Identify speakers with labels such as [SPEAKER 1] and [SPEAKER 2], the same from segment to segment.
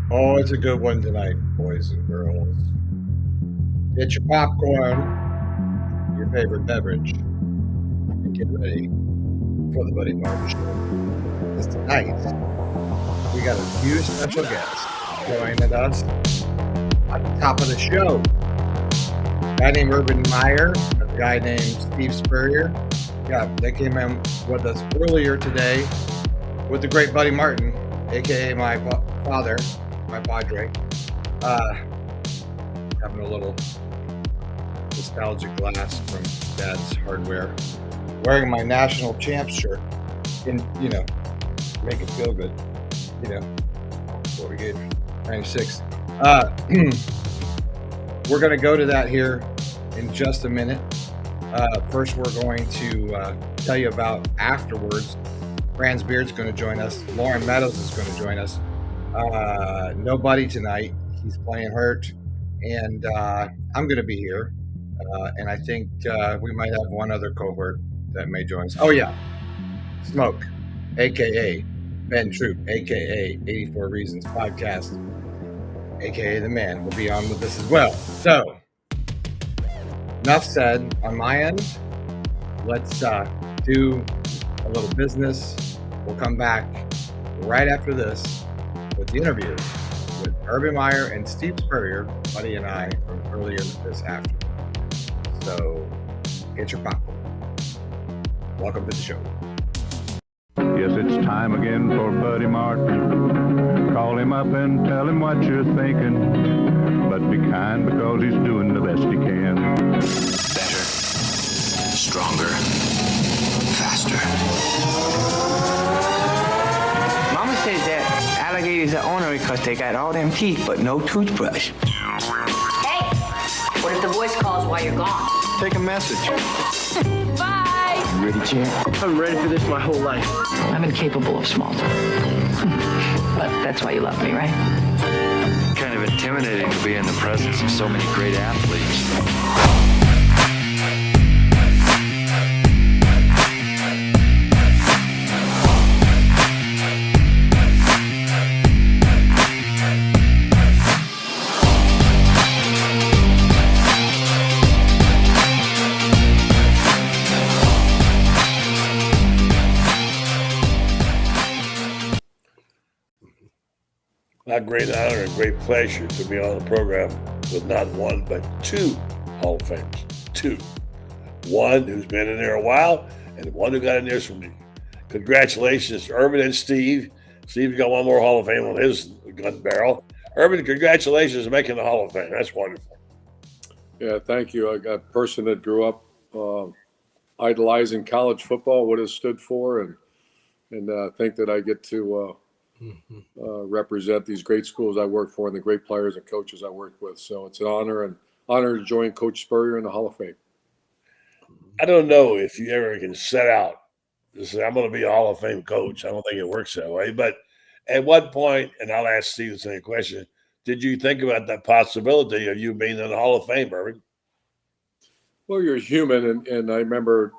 [SPEAKER 1] Oh, it's a good one tonight, boys and girls. Get your popcorn, your favorite beverage, and get ready for the Buddy Martin Show. Because tonight, we got a few special guests joining us at the top of the show. A guy named Urban Meyer, a guy named Steve Spurrier. Yeah, they came in with us earlier today with the great Buddy Martin, aka my father, my padre. Having a little nostalgic glass from Dad's Hardware. Wearing my national champs shirt, and make it feel good. What we gave 96. We're gonna go to that here in just a minute. First, we're going to tell you about afterwards. Franz Beard's going to join us. Lauren Meadows is going to join us. Nobody tonight. He's playing hurt, and I'm going to be here. And I think we might have one other cohort that may join us. Oh yeah, Smoke, aka Ben Troop, aka 84 Reasons Podcast, aka the man, will be on with us as well. So, enough said on my end. Let's do a little business. We'll come back right after this with the interview with Urban Meyer and Steve Spurrier, Buddy and I, from earlier this afternoon. So get your popcorn. Welcome to the show.
[SPEAKER 2] Yes, it's time again for Buddy Martin. Call him up and tell him what you're thinking. But be kind because he's doing the best he can.
[SPEAKER 3] Better, stronger, faster.
[SPEAKER 4] Mama says that alligators are ornery because they got all them teeth but no toothbrush.
[SPEAKER 5] Hey, what if the voice calls while you're gone?
[SPEAKER 3] Take a message.
[SPEAKER 5] Bye.
[SPEAKER 4] You ready, champ?
[SPEAKER 6] I'm ready for this my whole life.
[SPEAKER 7] I'm incapable of small talk. But that's why you love me, right?
[SPEAKER 8] Kind of intimidating to be in the presence of so many great athletes.
[SPEAKER 9] A great honor and great pleasure to be on the program with not one, but two Hall of Famers. Two. One who's been in there a while and one who got in there from me. Congratulations to Urban and Steve. Steve's got one more Hall of Fame on his gun barrel. Urban, congratulations on making the Hall of Fame. That's wonderful.
[SPEAKER 10] Yeah, thank you. I got a person that grew up idolizing college football, what it stood for, and think that I get to represent these great schools I work for and the great players and coaches I work with. So it's an honor to join Coach Spurrier in the Hall of Fame.
[SPEAKER 9] I don't know if you ever can set out to say, I'm going to be a Hall of Fame coach. I don't think it works that way. But at what point, and I'll ask Steve the same question, did you think about that possibility of you being in the Hall of Fame, Urban?
[SPEAKER 10] Well, you're human, and I remember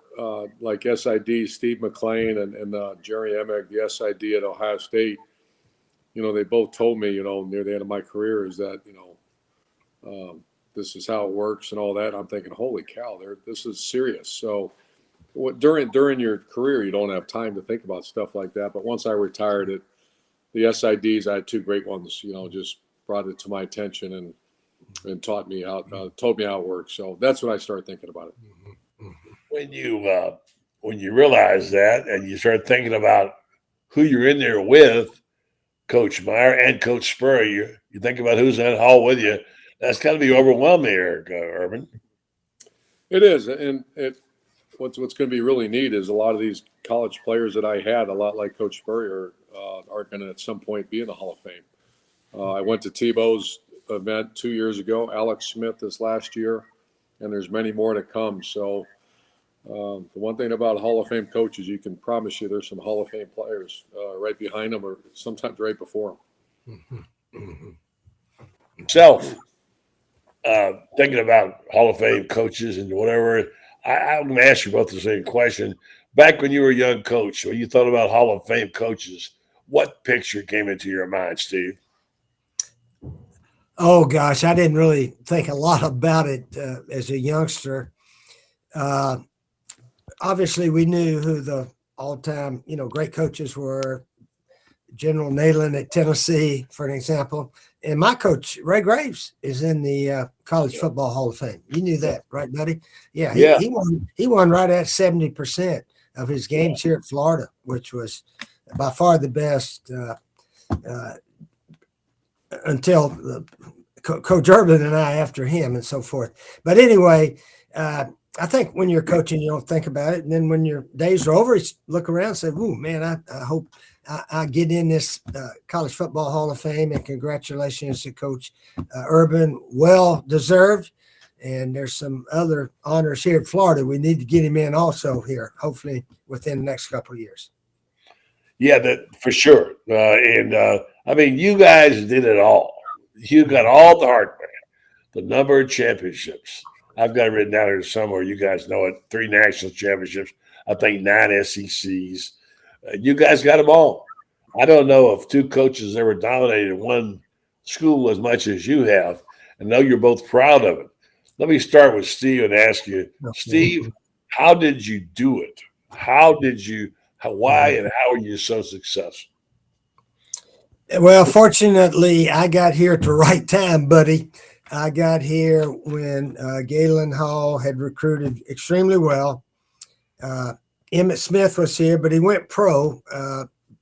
[SPEAKER 10] like SID, Steve McLean and Jerry Emig, the SID at Ohio State. They both told me, near the end of my career is that, this is how it works and all that. I'm thinking, holy cow, this is serious. So during your career, you don't have time to think about stuff like that. But once I retired, the SIDs, I had two great ones, just brought it to my attention and taught me told me how it works. So that's when I started thinking about it.
[SPEAKER 9] When you realize that and you start thinking about who you're in there with, Coach Meyer and Coach Spurrier, you think about who's in that hall with you. That's got to be overwhelming, Urban.
[SPEAKER 10] It is, and what's going to be really neat is a lot of these college players that I had, a lot like Coach Spurrier, are going to at some point be in the Hall of Fame. I went to Tebow's event 2 years ago, Alex Smith this last year, and there's many more to come. So the one thing about Hall of Fame coaches, you can promise you there's some Hall of Fame players right behind them or sometimes right before them.
[SPEAKER 9] Self, thinking about Hall of Fame coaches and whatever, I'm going to ask you both the same question. Back when you were a young coach, when you thought about Hall of Fame coaches, what picture came into your mind, Steve?
[SPEAKER 6] Oh gosh, I didn't really think a lot about it as a youngster. Uh, Obviously, we knew who the all-time, great coaches were. General Neyland at Tennessee, for an example, and my coach Ray Graves is in the College Football Hall of Fame. You knew that, right, buddy? Yeah, he,
[SPEAKER 9] Yeah.
[SPEAKER 6] he won. He won right at 70% of his games here at Florida, which was by far the best uh, until Coach Urban and I after him and so forth. But anyway, I think when you're coaching, you don't think about it. And then when your days are over, you look around and say, "Ooh, man, I hope I get in this College Football Hall of Fame." And congratulations to Coach Urban. Well deserved. And there's some other honors here at Florida. We need to get him in also here, hopefully within the next couple of years.
[SPEAKER 9] Yeah, that for sure. I mean, you guys did it all. You got all the heartburn, the number of championships. I've got it written down here somewhere. You guys know it. 3 national championships. I think 9 SECs. You guys got them all. I don't know if 2 coaches ever dominated one school as much as you have. I know you're both proud of it. Let me start with Steve and ask you, Steve, how did you do it? Why and how are you so successful?
[SPEAKER 6] Well, fortunately, I got here at the right time, buddy. I got here when Galen Hall had recruited extremely well. Emmett Smith was here, but he went pro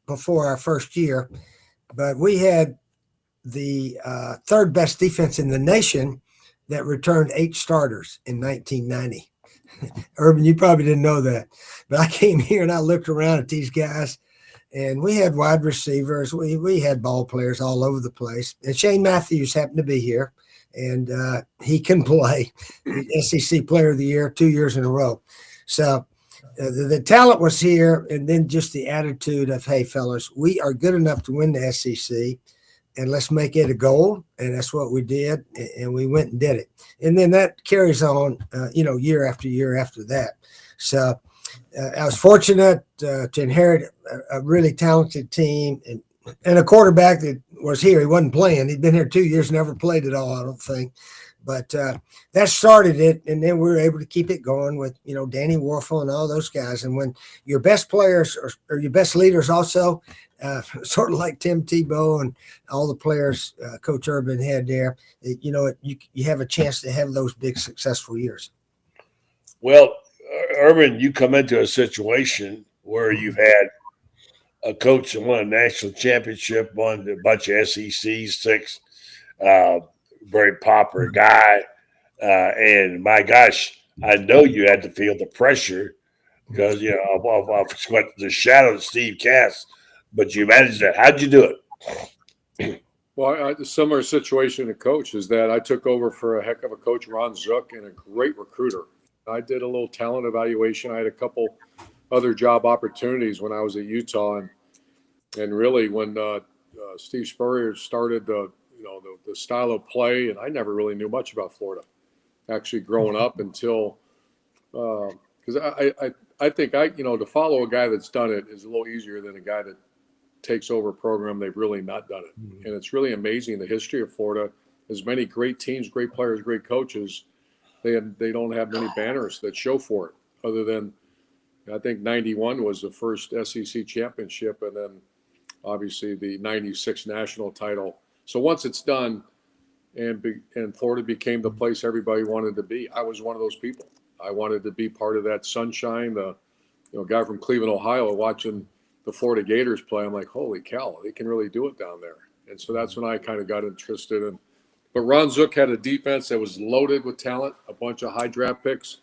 [SPEAKER 6] before our first year. But we had the third best defense in the nation that returned 8 starters in 1990. Urban, you probably didn't know that. But I came here and I looked around at these guys, and we had wide receivers. We had ball players all over the place. And Shane Matthews happened to be here, and he can play. SEC Player of the Year 2 years in a row. So the talent was here, and then just the attitude of, hey, fellas, we are good enough to win the SEC, and let's make it a goal. And that's what we did, and we went and did it. And then that carries on, year after year after that. So I was fortunate to inherit a really talented team and a quarterback that was here. He wasn't playing. He'd been here 2 years, never played at all, I don't think. But that started it, and then we were able to keep it going with, Danny Warfel and all those guys. And when your best players or your best leaders also, sort of like Tim Tebow and all the players Coach Urban had there, you have a chance to have those big successful years.
[SPEAKER 9] Well, Urban, you come into a situation where you've had a coach that won a national championship, won a bunch of SECs, 6, very popular guy. And my gosh, I know you had to feel the pressure because, of what the shadow that Steve cast, but you managed that. How'd you do it?
[SPEAKER 10] Well, the similar situation to coach is that I took over for a heck of a coach, Ron Zook, and a great recruiter. I did a little talent evaluation. I had a couple other job opportunities when I was at Utah, and really when Steve Spurrier started the style of play, and I never really knew much about Florida, actually growing up until because I think to follow a guy that's done it is a little easier than a guy that takes over a program they've really not done it. Mm-hmm. And it's really amazing the history of Florida. As many great teams, great players, great coaches, they don't have many banners that show for it other than I think 91 was the first SEC championship, and then obviously the 96 national title. So once it's done and Florida became the place everybody wanted to be, I was one of those people. I wanted to be part of that sunshine. The guy from Cleveland, Ohio, watching the Florida Gators play, I'm like, holy cow, they can really do it down there. And so that's when I kind of got interested in. But Ron Zook had a defense that was loaded with talent, a bunch of high draft picks,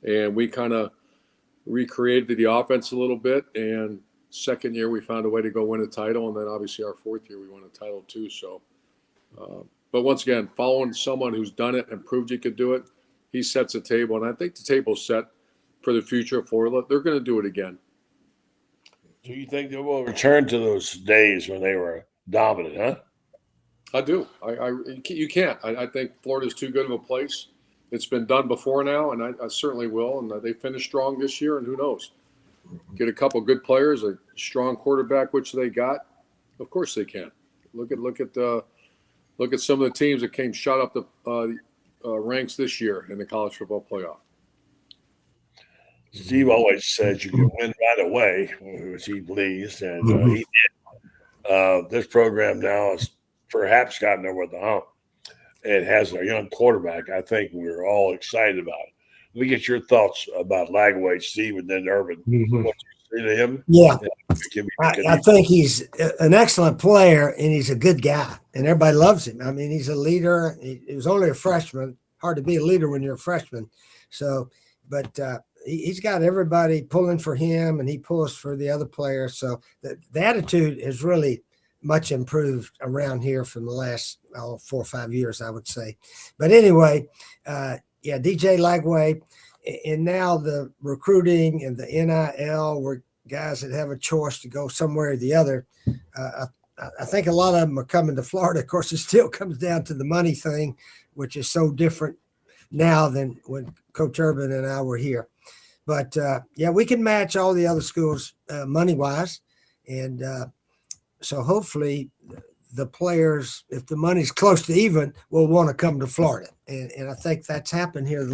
[SPEAKER 10] and we kind of recreated the offense a little bit. And second year, we found a way to go win a title, and then obviously our fourth year, we won a title too. So, but once again, following someone who's done it and proved you could do it, he sets a table, and I think the table's set for the future of Florida. They're going to do it again.
[SPEAKER 9] Do you think they will return to those days when they were dominant, huh?
[SPEAKER 10] I do. You can't. I think Florida's too good of a place. It's been done before now, and I certainly will. And they finished strong this year, and who knows? Get a couple good players, a strong quarterback, which they got. Of course they can. Look at Look at some of the teams that came shot up the ranks this year in the college football playoff.
[SPEAKER 9] Steve always says you can win right away, which he believes, and he did. This program now has perhaps gotten over the hump. It has a young quarterback. I think we're all excited about it. Let me get your thoughts about Lagway, Steve, and then Urban. What you see to him?
[SPEAKER 6] Yeah.
[SPEAKER 9] Give me
[SPEAKER 6] I think he's an excellent player, and he's a good guy, and everybody loves him. I mean, he's a leader. He was only a freshman. Hard to be a leader when you're a freshman. So, but he's got everybody pulling for him, and he pulls for the other players. So the attitude has really much improved around here from the last 4 or 5 years, I would say. But anyway, yeah, DJ Lagway, and now the recruiting and the NIL were guys that have a choice to go somewhere or the other. I think a lot of them are coming to Florida. Of course, it still comes down to the money thing, which is so different now than when Coach Urban and I were here. But yeah, we can match all the other schools money-wise. And so hopefully the players, if the money's close to even, will want to come to Florida. And I think that's happened here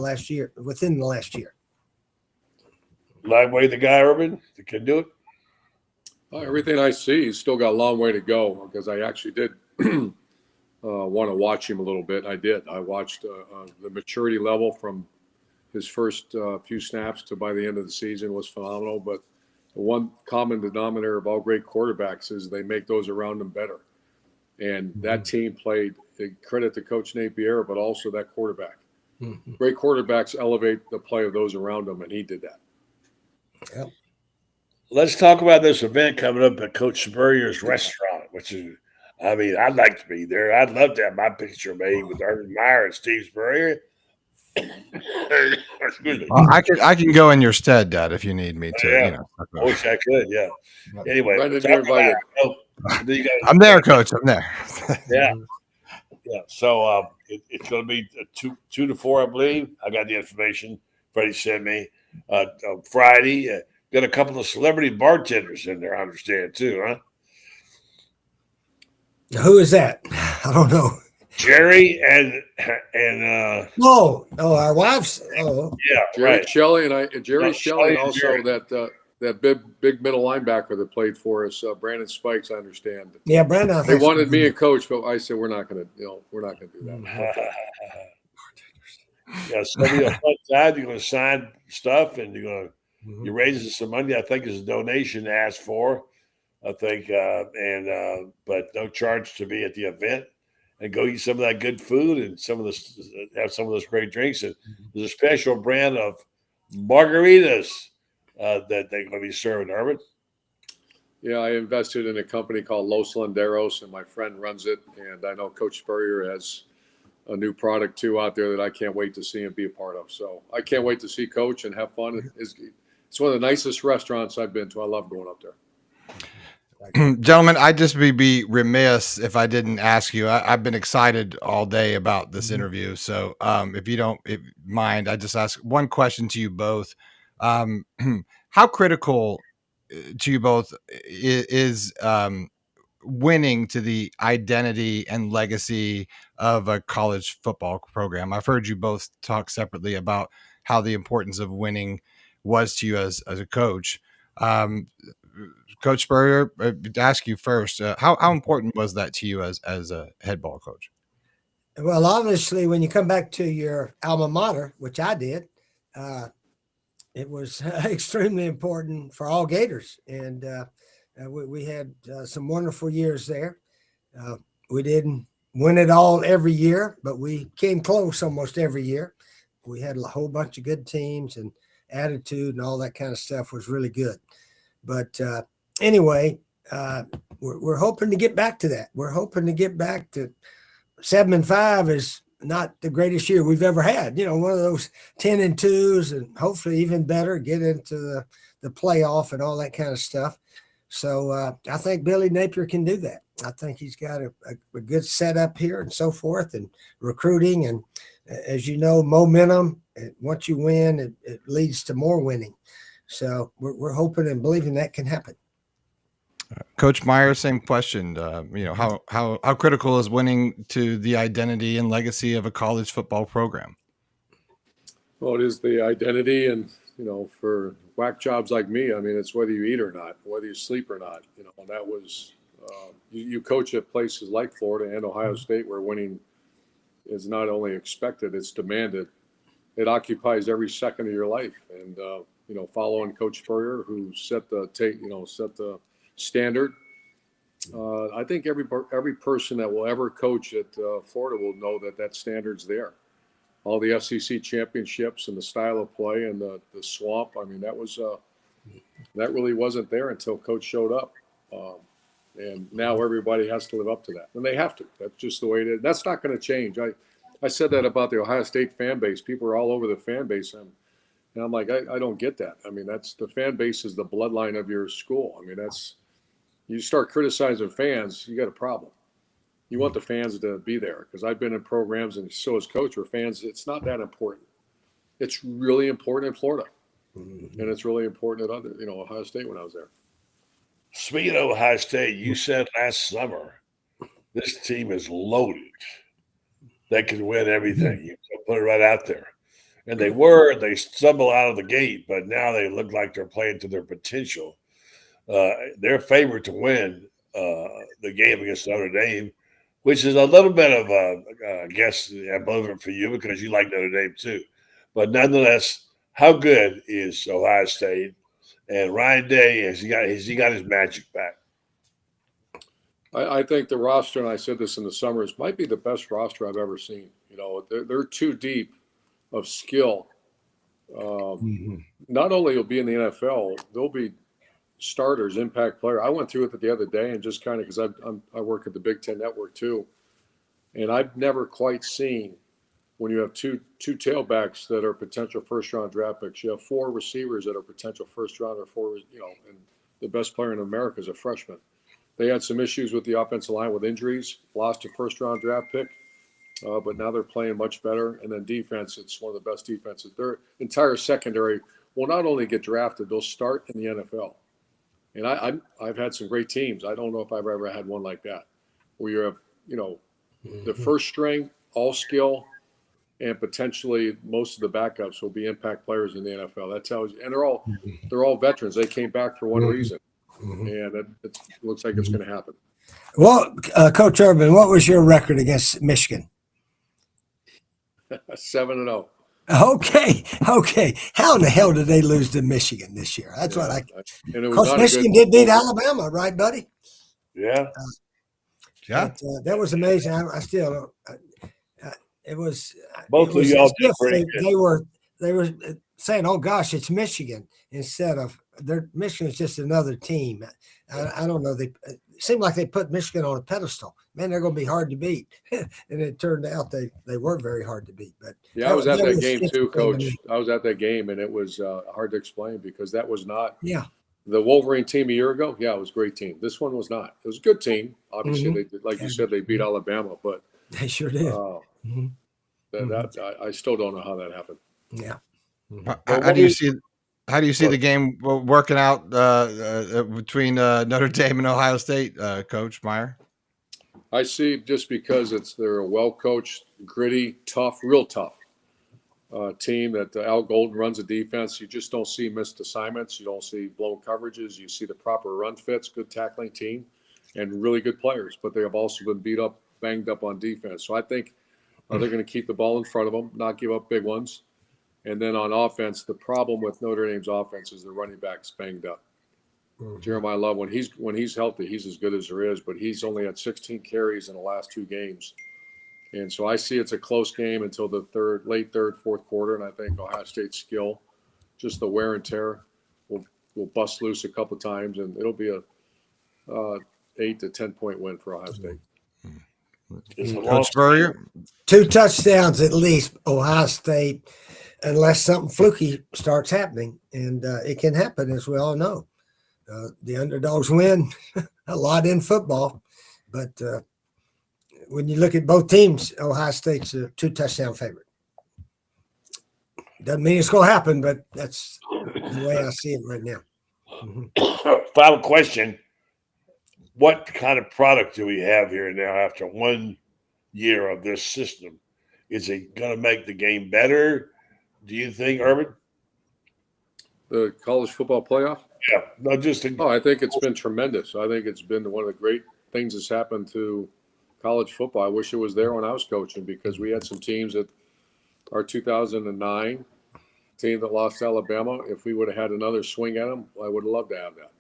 [SPEAKER 6] within the last year.
[SPEAKER 9] Lagway, the guy, Urban, that can do it?
[SPEAKER 10] Everything I see, he's still got a long way to go, because I actually did want to watch him a little bit. I did. I watched the maturity level from his first few snaps to by the end of the season was phenomenal. But the one common denominator of all great quarterbacks is they make those around them better. And that team played, credit to Coach Napier, but also that quarterback. Great quarterbacks elevate the play of those around them, and he did that.
[SPEAKER 6] Yep.
[SPEAKER 9] Let's talk about this event coming up at Coach Spurrier's restaurant, which is, I mean, I'd like to be there. I'd love to have my picture made with Urban Meyer and Steve Spurrier. Excuse me.
[SPEAKER 11] Well, I can go in your stead, Dad, if you need me to.
[SPEAKER 9] Yeah.
[SPEAKER 11] You know.
[SPEAKER 9] I wish I could. Yeah. Anyway,
[SPEAKER 10] Brandon, you're invited.
[SPEAKER 11] I'm there, Coach. I'm there.
[SPEAKER 9] Yeah. Yeah. So it's going to be 2 to 4, I believe. I got the information Freddie sent me. Friday, got a couple of celebrity bartenders in there, I understand, too, huh?
[SPEAKER 6] Who is that? I don't know.
[SPEAKER 9] Jerry and
[SPEAKER 6] our wives. Oh,
[SPEAKER 9] yeah,
[SPEAKER 10] Jerry
[SPEAKER 9] right.
[SPEAKER 10] Shelley and Jerry Shelley, and also
[SPEAKER 9] Jerry.
[SPEAKER 10] that big middle linebacker that played for us, Brandon Spikes. I understand.
[SPEAKER 6] Yeah, Brandon.
[SPEAKER 10] They wanted me and Coach, but I said we're not going to do that.
[SPEAKER 9] Yeah, so on the front side, you're going to sign stuff, and you're raising some money. I think is a donation asked for. I think, but no charge to be at the event, and go eat some of that good food and have some of those great drinks. And there's a special brand of margaritas that they're going to be serving, Urban.
[SPEAKER 10] Yeah, I invested in a company called Los Landeros, and my friend runs it. And I know Coach Spurrier has a new product too out there that I can't wait to see and be a part of. So I can't wait to see Coach and have fun. It's one of the nicest restaurants I've been to. I love going up there.
[SPEAKER 11] Gentlemen, I'd just be remiss if I didn't ask you. I've been excited all day about this interview. So if you don't mind, I just ask one question to you both. How critical to you both is winning to the identity and legacy of a college football program? I've heard you both talk separately about how the importance of winning was to you as a coach. Coach Spurrier, to ask you first, how important was that to you as a head ball coach?
[SPEAKER 6] Well, obviously, when you come back to your alma mater, which I did, it was extremely important for all Gators. And we had some wonderful years there. We didn't win it all every year, but we came close almost every year. We had a whole bunch of good teams, and attitude and all that kind of stuff was really good. But anyway, we're hoping to get back to that. We're hoping to get back to 7-5 is not the greatest year we've ever had. You know, one of those 10-2s, and hopefully even better, get into the playoff and all that kind of stuff. So I think Billy Napier can do that. I think he's got a good setup here and so forth, and recruiting. And as you know, momentum, once you win, it leads to more winning. So we're hoping and believing that can happen.
[SPEAKER 11] Coach Meyer, same question. How critical is winning to the identity and legacy of a college football program?
[SPEAKER 10] Well, it is the identity, and for whack jobs like me, I mean, it's whether you eat or not, whether you sleep or not. And that was you coach at places like Florida and Ohio State, where winning is not only expected, it's demanded. It occupies every second of your life, and following Coach Spurrier, who set the standard. I think every person that will ever coach at Florida will know that standard's there. All the SEC championships and the style of play and the swamp. I mean, that really wasn't there until Coach showed up. And now everybody has to live up to that. And they have to. That's just the way it is. That's not going to change. I said that about the Ohio State fan base. People are all over the fan base. And I'm like, I don't get that. I mean, that's the fan base is the bloodline of your school. I mean, you start criticizing fans, you got a problem. You want the fans to be there, because I've been in programs, and so as coach, where fans, it's not that important. It's really important in Florida, and it's really important at Ohio State when I was there.
[SPEAKER 9] Speaking of Ohio State, you said last summer this team is loaded. They can win everything. You can put it right out there. And they stumble out of the gate, but now they look like they're playing to their potential. They're favored to win the game against Notre Dame, which is a little bit of I guess, above it for you because you like Notre Dame too. But nonetheless, how good is Ohio State? And Ryan Day, has he got his magic back?
[SPEAKER 10] I think the roster, and I said this in the summers, might be the best roster I've ever seen. They're too deep of skill. Not only will be in the NFL, they'll be starters, impact player. I went through it the other day, and just kind of because I work at the Big Ten Network too, and I've never quite seen when you have two tailbacks that are potential first-round draft picks. You have 4 receivers that are potential first-round or 4, and the best player in America is a freshman. They had some issues with the offensive line with injuries, lost a first-round draft pick, but now they're playing much better. And then defense, it's one of the best defenses. Their entire secondary will not only get drafted, they'll start in the NFL. And I've had some great teams. I don't know if I've ever had one like that, where you have, the first string, all skill, and potentially most of the backups will be impact players in the NFL. That tells you, and they're all veterans. They came back for one reason, and it looks like it's going to happen.
[SPEAKER 6] Well, Coach Urban, what was your record against Michigan?
[SPEAKER 10] 7-0.
[SPEAKER 6] Okay. How in the hell did they lose to Michigan this year? That's what because Michigan did beat Alabama, right, buddy?
[SPEAKER 9] Yeah.
[SPEAKER 6] That was amazing. I still, it was.
[SPEAKER 9] Both of y'all did great.
[SPEAKER 6] They were saying, "Oh gosh, it's Michigan," instead of Michigan's just another team. I don't know. It seemed like they put Michigan on a pedestal. Man, they're going to be hard to beat, and it turned out they were very hard to beat. But
[SPEAKER 10] I was at that game too, Coach. I was at that game, and it was hard to explain because that was not the Wolverine team a year ago. Yeah, it was a great team. This one was not. It was a good team. Obviously, they, like you said, they beat Alabama, but
[SPEAKER 6] they sure did.
[SPEAKER 10] I still don't know how that happened.
[SPEAKER 6] Yeah.
[SPEAKER 11] How do you see the game working out between Notre Dame and Ohio State, Coach Meyer?
[SPEAKER 10] I see, just because they're a well-coached, gritty, tough, real tough team that Al Golden runs a defense. You just don't see missed assignments. You don't see blown coverages. You see the proper run fits, good tackling team, and really good players. But they have also been banged up on defense. So I think they're going to keep the ball in front of them, not give up big ones. And then on offense, the problem with Notre Dame's offense is the running back's banged up. Jeremiah Love, when he's healthy, he's as good as there is, but he's only had 16 carries in the last 2 games. And so I see it's a close game until the late third, fourth quarter, and I think Ohio State's skill, just the wear and tear, will bust loose a couple of times, and it'll be a 8 to 10 point win for Ohio State.
[SPEAKER 11] Coach Spurrier?
[SPEAKER 6] 2 touchdowns at least, Ohio State, unless something fluky starts happening, and it can happen, as we all know. The underdogs win a lot in football, but when you look at both teams, Ohio State's a 2 touchdown favorite. Doesn't mean it's going to happen, but that's the way I see it right now.
[SPEAKER 9] Final question. what kind of product do we have here now after 1 year of this system? Is it going to make the game better? Do you think, Urban?
[SPEAKER 10] The college football playoff?
[SPEAKER 9] Yeah, no, just
[SPEAKER 10] I think it's been tremendous. I think it's been one of the great things that's happened to college football. I wish it was there when I was coaching because we had some teams that our 2009 team that lost to Alabama. If we would have had another swing at them, I would have loved to have that.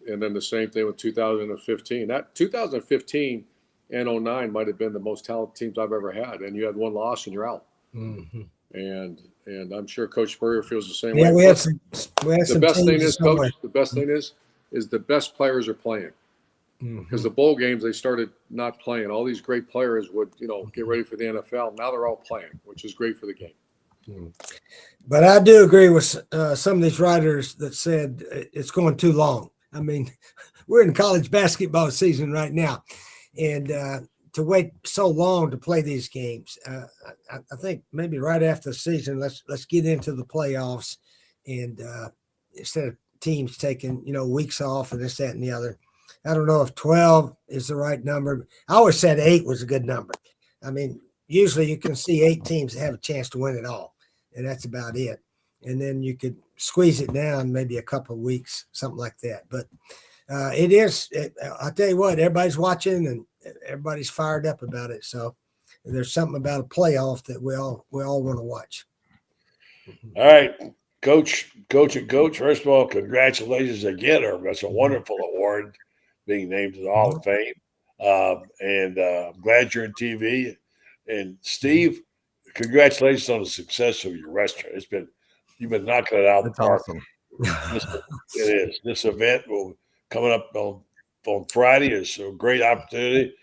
[SPEAKER 10] And then the same thing with 2015. That 2015 and 09 might have been the most talented teams I've ever had. And you had one loss and you're out. And I'm sure Coach Spurrier feels the same way.
[SPEAKER 6] We had some
[SPEAKER 10] The best thing is,
[SPEAKER 6] somewhere.
[SPEAKER 10] Coach, the best thing is the best players are playing. Because the bowl games, they started not playing. All these great players would, get ready for the NFL. Now they're all playing, which is great for the game.
[SPEAKER 6] But I do agree with some of these writers that said it's going too long. I mean, we're in college basketball season right now, and to wait so long to play these games, I think maybe right after the season, let's get into the playoffs, and instead of teams taking weeks off and this, that, and the other. I don't know if 12 is the right number. I always said 8 was a good number. I mean, usually you can see 8 teams that have a chance to win it all, and that's about it. And then you could squeeze it down maybe a couple of weeks, something like that. But I'll tell you what, everybody's watching and everybody's fired up about it. So there's something about a playoff that we all want to watch.
[SPEAKER 9] All right, Coach. First of all, congratulations again, Irv. That's a wonderful award, being named to the Hall of Fame. And I'm glad you're in TV. And Steve, congratulations on the success of your restaurant. You've been knocking it out of the park.
[SPEAKER 11] Awesome.
[SPEAKER 9] It is. This event coming up on Friday is a great opportunity.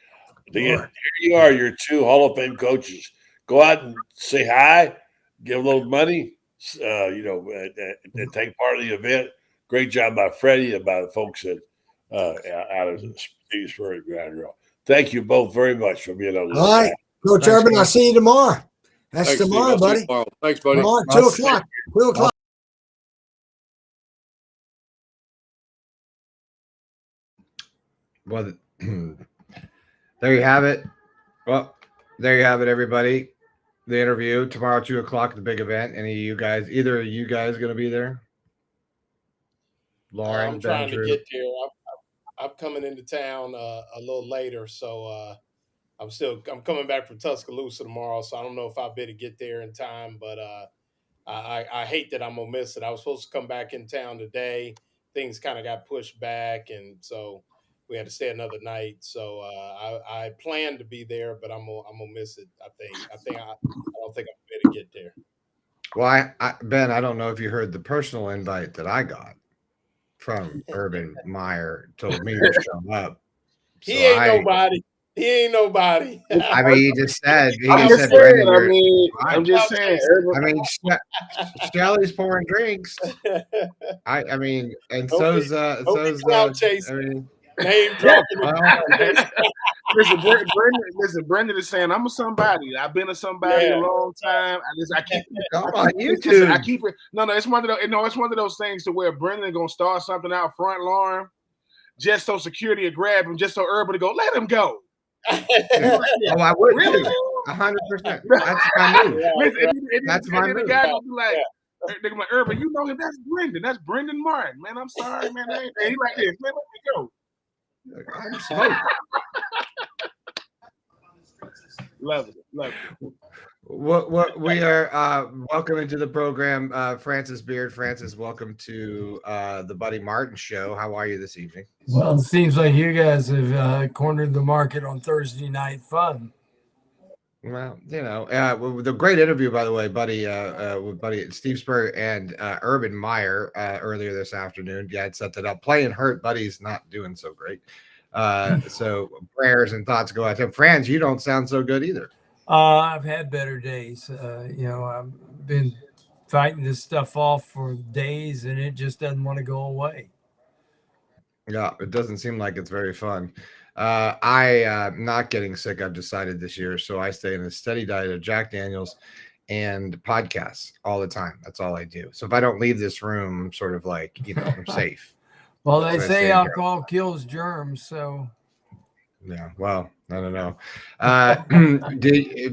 [SPEAKER 9] Here you are, your 2 Hall of Fame coaches. Go out and say hi, give a little money, and take part of the event. Great job by Freddie and by the folks out of the Steve Spurrier Ground Grill. Thank you both very much for being on the
[SPEAKER 6] All right, Coach Urban, I'll see you tomorrow. That's
[SPEAKER 10] Thanks,
[SPEAKER 6] tomorrow,
[SPEAKER 10] Steve.
[SPEAKER 6] buddy.
[SPEAKER 10] Thanks, buddy.
[SPEAKER 6] Tomorrow, 2 o'clock. 2 o'clock.
[SPEAKER 11] Well, there you have it. Well, there you have it, everybody. The interview tomorrow, 2 o'clock, the big event. Either of you guys going to be there? Lauren,
[SPEAKER 12] I'm trying
[SPEAKER 11] Drew?
[SPEAKER 12] to get there. I'm coming into town a little later, so I'm coming back from Tuscaloosa tomorrow, so I don't know if I'll be able to get there in time, but I hate that I'm gonna miss it. I was supposed to come back in town today. Things kind of got pushed back, and so we had to stay another night. So I plan to be there, but I'm gonna miss it. I don't think I'm going to get there.
[SPEAKER 11] Well, Ben, I don't know if you heard the personal invite that I got from Urban Meyer. Told me to show up.
[SPEAKER 12] He ain't nobody. He ain't nobody.
[SPEAKER 11] I mean, he just said,
[SPEAKER 13] Brendan, I'm just saying.
[SPEAKER 11] I mean, Shelly's pouring drinks. I mean, and so's I mean,
[SPEAKER 12] name dropping.
[SPEAKER 13] Listen, Brendan is saying I'm a somebody. I've been a somebody a long time. I keep
[SPEAKER 11] on YouTube.
[SPEAKER 13] I keep it. No, it's one of those. No, it's one of those things to where Brendan gonna start something out front, Lauren, just so security will grab him, just so Urban to go, let him go.
[SPEAKER 11] I would really 100%. That's my move. That's my move.
[SPEAKER 13] The guy gonna be like, they're gonna be like, Urban, you know him? That's Brendan. That's Brendan Martin. Man, I'm sorry, man. He like this. Man, let me go.
[SPEAKER 11] I'm smoking.
[SPEAKER 13] Love it.
[SPEAKER 11] What we are welcoming to the program, Francis Beard. Francis, welcome to the Buddy Martin Show. How are you this evening?
[SPEAKER 14] Well, it seems like you guys have cornered the market on Thursday night fun.
[SPEAKER 11] Well, the great interview, by the way, Buddy, with Buddy Steve Spurrier and Urban Meyer earlier this afternoon. Yeah, I'd set that up. Playing hurt, Buddy's not doing so great. So prayers and thoughts go out to him. Franz, you don't sound so good either.
[SPEAKER 14] I've had better days. I've been fighting this stuff off for days, and it just doesn't want to go away.
[SPEAKER 11] Yeah, it doesn't seem like it's very fun. I'm not getting sick, I've decided this year. So I stay in a steady diet of Jack Daniels and podcasts all the time. That's all I do. So if I don't leave this room, I'm sort of like, I'm safe.
[SPEAKER 14] Well,
[SPEAKER 1] That's
[SPEAKER 14] they
[SPEAKER 1] what I
[SPEAKER 14] say
[SPEAKER 1] say.
[SPEAKER 14] alcohol kills germs, so
[SPEAKER 1] Yeah. Well, I don't know.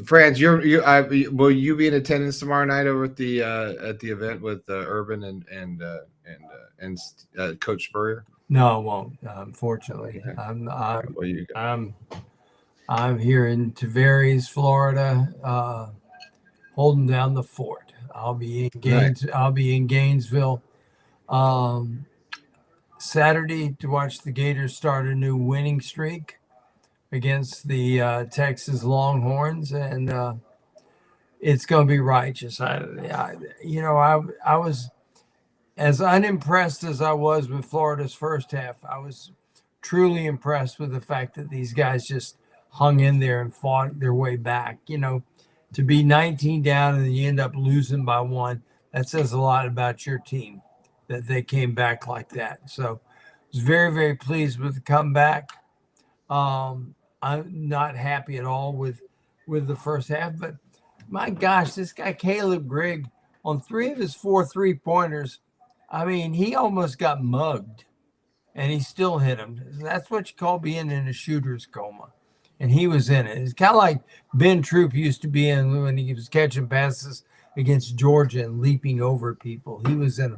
[SPEAKER 1] Franz, will you be in attendance tomorrow night over at the event with Urban and Coach Spurrier?
[SPEAKER 14] no, I won't. Unfortunately,
[SPEAKER 1] Okay.
[SPEAKER 14] I'm here in Tavares, Florida, holding down the fort. I'll be in Gainesville Saturday to watch the Gators start a new winning streak against the Texas Longhorns, and it's going to be righteous. I was as unimpressed as I was with Florida's first half. I was truly impressed with the fact that these guys just hung in there and fought their way back. To be 19 down and then you end up losing by 1, that says a lot about your team that they came back like that. So I was very, very pleased with the comeback. I'm not happy at all with the first half, but my gosh, this guy Caleb Grigg on 3 of his 4 3-pointers, I mean, he almost got mugged and he still hit him. That's what you call being in a shooter's coma. And he was in it. It's kind of like Ben Troop used to be in when he was catching passes against Georgia and leaping over people. He was in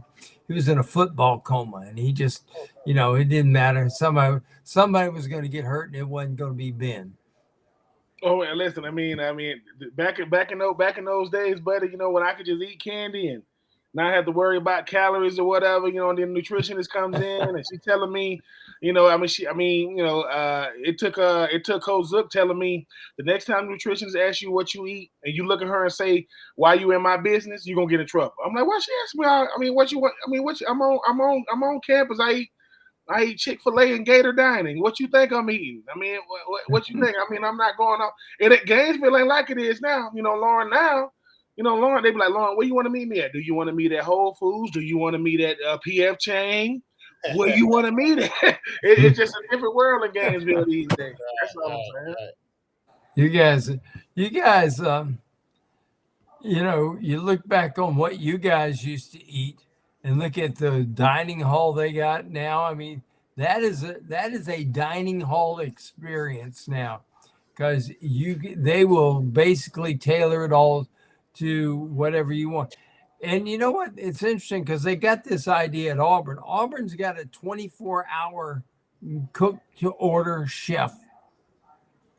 [SPEAKER 14] a football coma, and he just, it didn't matter. Somebody was going to get hurt, and it wasn't going to be Ben.
[SPEAKER 13] Oh, and listen, I mean, back in those days, buddy, when I could just eat candy and not have to worry about calories or whatever, and the nutritionist comes in and she's telling me, it took Coach Zook telling me the next time the nutritionist asks you what you eat and you look at her and say, "Why you in my business?" You're gonna get in trouble. I'm like, "Why she asked me? What you want? I'm on campus. I eat Chick-fil-A and Gator Dining. What you think I'm eating? What you think? I'm not going on. And at Gainesville ain't like it is now. Lauren now. Lauren, they be like, "Lauren, where you want to meet me at? Do you want to meet at Whole Foods? Do you want to meet at PF Chain? Where you want to meet at?" It's just a different world in Gainesville these days. That's all I'm saying.
[SPEAKER 14] You guys, you look back on what you guys used to eat and look at the dining hall they got now. I mean, that is a dining hall experience now, because they will basically tailor it all to whatever you want. And you know what? It's interesting because they got this idea at Auburn. Auburn's got a 24-hour cook to order chef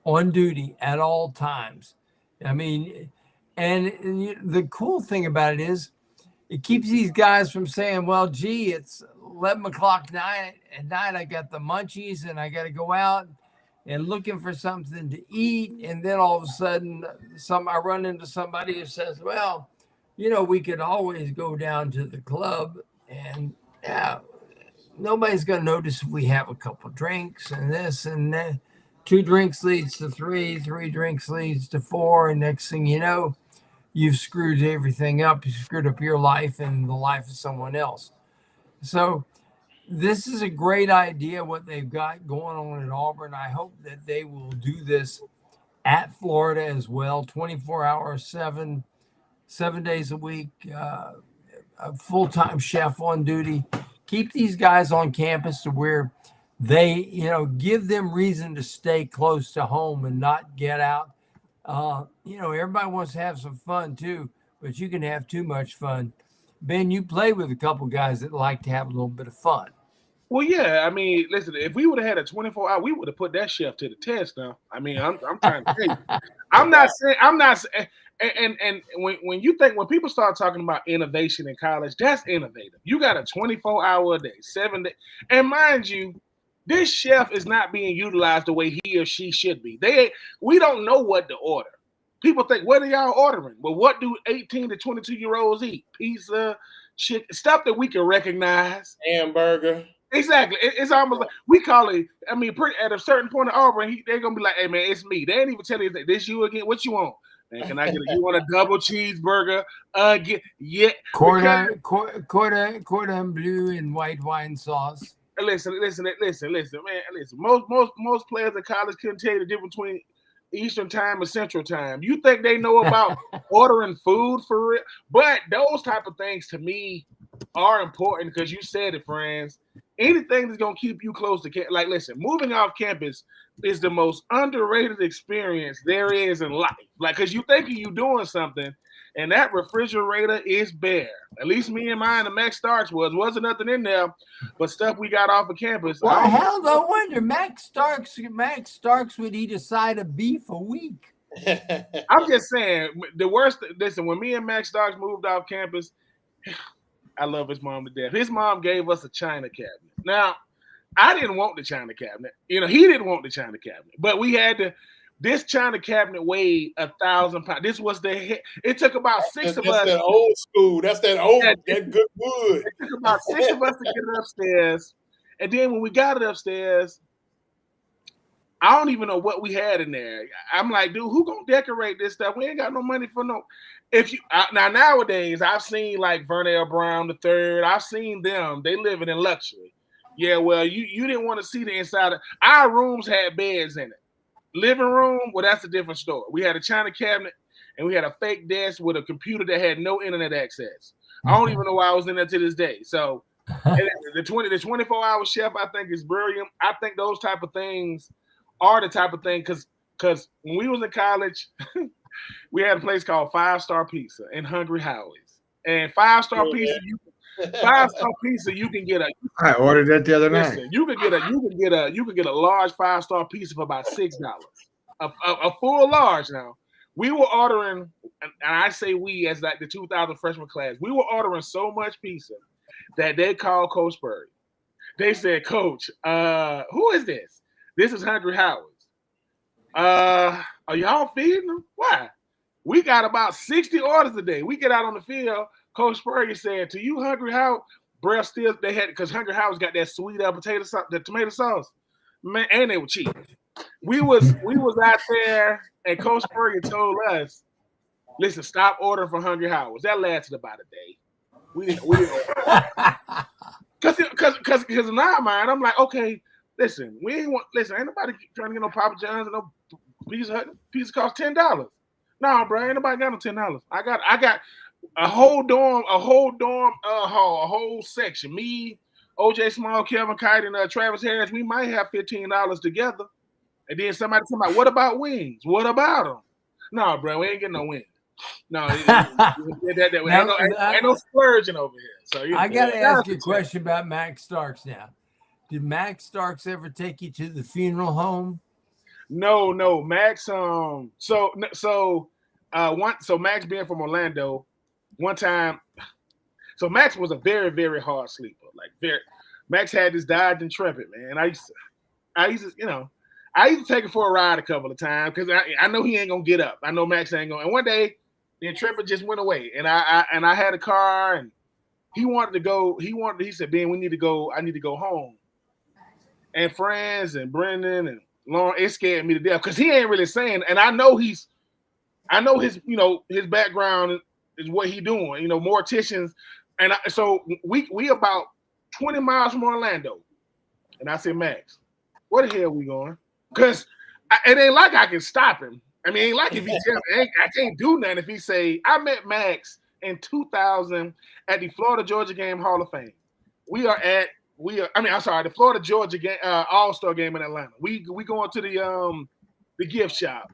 [SPEAKER 14] on duty at all times. I mean, and the cool thing about it is it keeps these guys from saying, well, gee, it's 11 o'clock at night. I got the munchies and I got to go out and looking for something to eat. And then all of a sudden I run into somebody who says, well, we could always go down to the club and nobody's going to notice if we have a couple drinks and this and that. 2 drinks leads to 3, 3 drinks leads to 4. And next thing you know, you've screwed everything up. You screwed up your life and the life of someone else. So this is a great idea, what they've got going on at Auburn. I hope that they will do this at Florida as well. 24 hours, 7 days a week, a full-time chef on duty. Keep these guys on campus to where they, give them reason to stay close to home and not get out. Everybody wants to have some fun too, but you can have too much fun. Ben, you play with a couple guys that like to have a little bit of fun.
[SPEAKER 13] Well, yeah. Listen, if we would have had a 24-hour, we would have put that chef to the test now. I'm trying to tell you. I'm not saying, and when people start talking about innovation in college, that's innovative. You got a 24-hour a day, 7 days. And mind you, this chef is not being utilized the way he or she should be. We don't know what to order. People think, what are y'all ordering? Well, what do 18 to 22-year-olds eat? Pizza, chicken, stuff that we can recognize.
[SPEAKER 12] Hamburger.
[SPEAKER 13] Exactly. It's almost like we call it. At a certain point in Auburn, they're gonna be like, "Hey man, it's me." They ain't even tell you that this you again. What you want? Man, can I get you want a double cheeseburger?
[SPEAKER 14] Cordon bleu and white wine sauce.
[SPEAKER 13] Listen, man. Listen. Most players in college couldn't tell you the difference between Eastern time and Central time. You think they know about ordering food for real? But those type of things to me are important because you said it, friends. anything that's gonna keep you close to campus. Like, listen, moving off campus is the most underrated experience there is in life. Like, cause you thinking you doing something, and that refrigerator is bare. At least me and mine, the Max Starks wasn't nothing in there, but stuff we got off of campus.
[SPEAKER 14] Well, hell, no wonder Max Starks would eat a side of beef a week.
[SPEAKER 13] I'm just saying, the worst. Listen, when me and Max Starks moved off campus, I love his mom to death. His mom gave us a china cabinet. Now, I didn't want the china cabinet. He didn't want the china cabinet, but we had to. This china cabinet weighed 1,000 pounds. This was it took about six of us.
[SPEAKER 12] That's that old school. That's that good wood.
[SPEAKER 13] It took about 6 of us to get it upstairs. And then when we got it upstairs, I don't even know what we had in there. I'm like, dude, who gonna decorate this stuff? We ain't got no money for no. Now nowadays, I've seen like Vernell Brown III. I've seen them. They living in luxury. Yeah, well, you didn't want to see the inside. Our rooms had beds in it. Living room, well, that's a different story. We had a china cabinet and we had a fake desk with a computer that had no internet access. I don't even know why I was in there to this day. So the 24-hour chef, I think, is brilliant. I think those type of things are the type of thing because when we was in college, we had a place called 5-Star Pizza in Hungry Howie's. And 5-Star Pizza, 5-Star Pizza, you can get a.
[SPEAKER 1] I ordered that the other night.
[SPEAKER 13] You could get a large 5-Star pizza for about $6. A full large. Now we were ordering, and I say we as like the 2000 freshman class, we were ordering so much pizza that they called Coach Spurrier. They said, "Coach, who is this? This is Hungry Howie's. Are y'all feeding them? Why? We got about 60 orders a day. We get out on the field." Coach Spurrier said, "To you, Hungry Howie's, breath still they had because Hungry Howie's got that sweet potato sauce, the tomato sauce, man, and they were cheap. We was out there, and Coach Spurrier told us, listen, stop ordering from Hungry Howie's. That lasted about a day. We didn't because in our mind, I'm like, okay, listen, ain't nobody trying to get no Papa John's and no Pizza Hut. Pizza costs $10. No, bro, ain't nobody got no $10. I got a whole dorm hall, a whole section. Me, OJ Small, Kevin Kite, and Travis Harris, we might have $15 together. And then somebody come out, what about wings? What about them? No, bro, we ain't getting no wings. No, ain't no splurging over here. So
[SPEAKER 14] I got to ask you a question about Max Starks now. Did Max Starks ever take you to the funeral home?
[SPEAKER 13] No, Max. So Max being from Orlando, one time, so Max was a very, very hard sleeper. Max had this Dodge Intrepid, man. I used to take it for a ride a couple of times because I know he ain't gonna get up. I know Max ain't gonna. And one day, the Intrepid just went away, and I had a car, and he wanted to go. He said, "Ben, we need to go. I need to go home." And friends and Brendan and Lauren, it scared me to death because he ain't really saying. And I know his background is what he doing. Morticians, and so we about 20 miles from Orlando, and I said, Max, where the hell we going? Because it ain't like I can stop him. I mean, ain't like if he I can't do nothing if he say, I met Max in 2000 at the Florida Georgia Game Hall of Fame. The Florida Georgia game All-Star game in Atlanta. We going to the gift shop.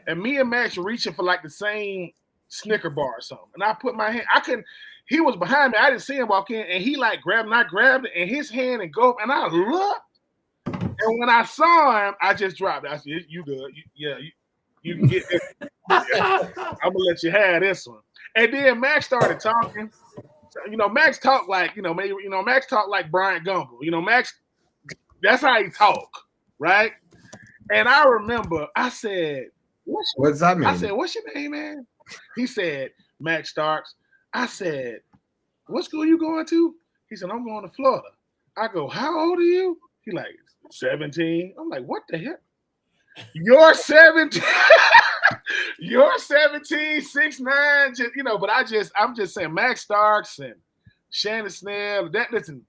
[SPEAKER 13] And me and Max were reaching for like the same Snicker bar or something. And I put my hand, he was behind me. I didn't see him walk in, and he like grabbed, and I grabbed it in his hand and go, and I looked. And when I saw him, I just dropped it. I said, "You good? You can get this. I'm gonna let you have this one." And then Max started talking. So, Max talked like Max talked like Bryant Gumbel. Max, that's how he talk, right? And I remember I said,
[SPEAKER 1] "What does that mean?"
[SPEAKER 13] I said, "What's your name, man?" He said, "Max Starks." I said, "What school you going to?" He said, "I'm going to Florida." I go, "How old are you?" He like, 17. I'm like, "What the hell? You're 17. You're 17, 6'9", but I'm just saying Max Starks and Shannon Snell. Listen,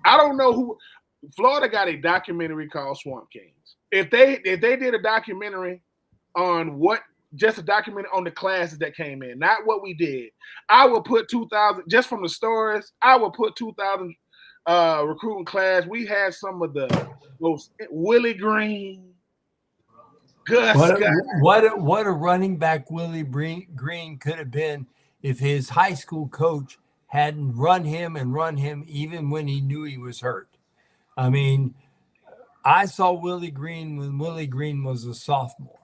[SPEAKER 13] I don't know who. Florida got a documentary called Swamp Kings. If they did a documentary on just a documentary on the classes that came in, not what we did, I would put 2,000 just from the stories. I would put 2,000 recruiting class. We had some of the most Willie Green, Gus Scott.
[SPEAKER 14] What a running back Willie Green could have been if his high school coach hadn't run him even when he knew he was hurt. I mean, I saw Willie Green when Willie Green was a sophomore.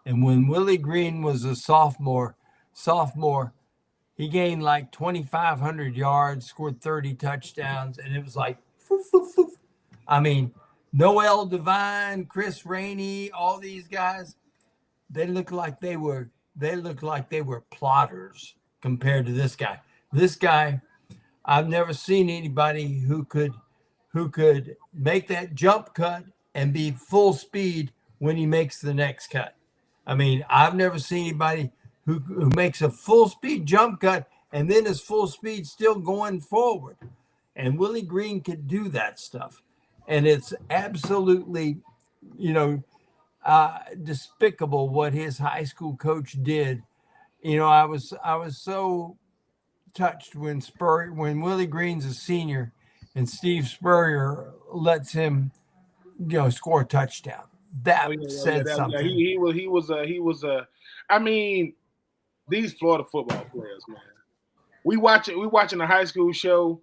[SPEAKER 14] And when Willie Green was a sophomore, he gained like 2,500 yards, scored 30 touchdowns, and it was like, foof, foof, foof. I mean, Noel Devine, Chris Rainey, all these guys, they looked like they were plotters compared to this guy. This guy, I've never seen anybody who could make that jump cut and be full speed when he makes the next cut. I mean, I've never seen anybody who makes a full speed jump cut and then is full speed still going forward. And Willie Green could do that stuff. And it's absolutely, despicable what his high school coach did. I was so touched when Willie Green's a senior and Steve Spurrier lets him, score a touchdown. That said something.
[SPEAKER 13] He was. I mean, these Florida football players, man. We watching a high school show,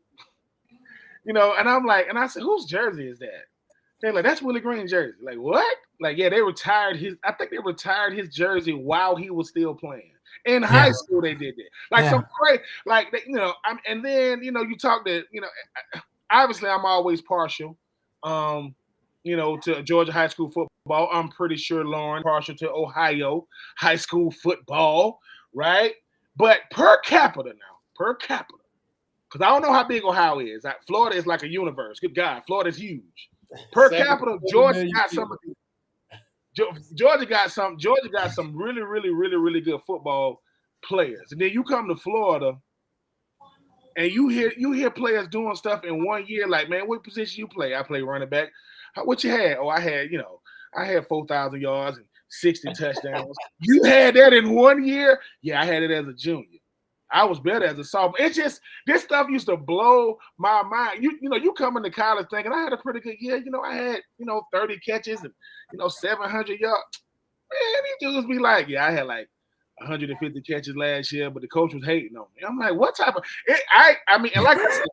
[SPEAKER 13] and I'm like, and I said, whose jersey is that? They're like, that's Willie Green's jersey. Like, what? Like, yeah, they retired I think they retired his jersey while he was still playing. In high school, they did that. Like, some great, like, and then, you talk to, obviously I'm always partial, to Georgia high school football. I'm pretty sure Lauren partial to Ohio high school football, right? But per capita, because I don't know how big Ohio is. Florida is like a universe. Good God, Florida's huge. Per capita, Georgia got some really, really, really, really good football players. And then you come to Florida and you hear players doing stuff in 1 year, like, man, what position you play? I play running back. What you had? Oh, I had 4,000 yards and 60 touchdowns. You had that in 1 year? Yeah, I had it as a junior. I was better as a sophomore. It's just, this stuff used to blow my mind. You come into college thinking I had a pretty good year. I had, 30 catches and, 700 yards. Man, these dudes be like, yeah, I had like 150 catches last year, but the coach was hating on me. I'm like, what type of I mean, and like I said,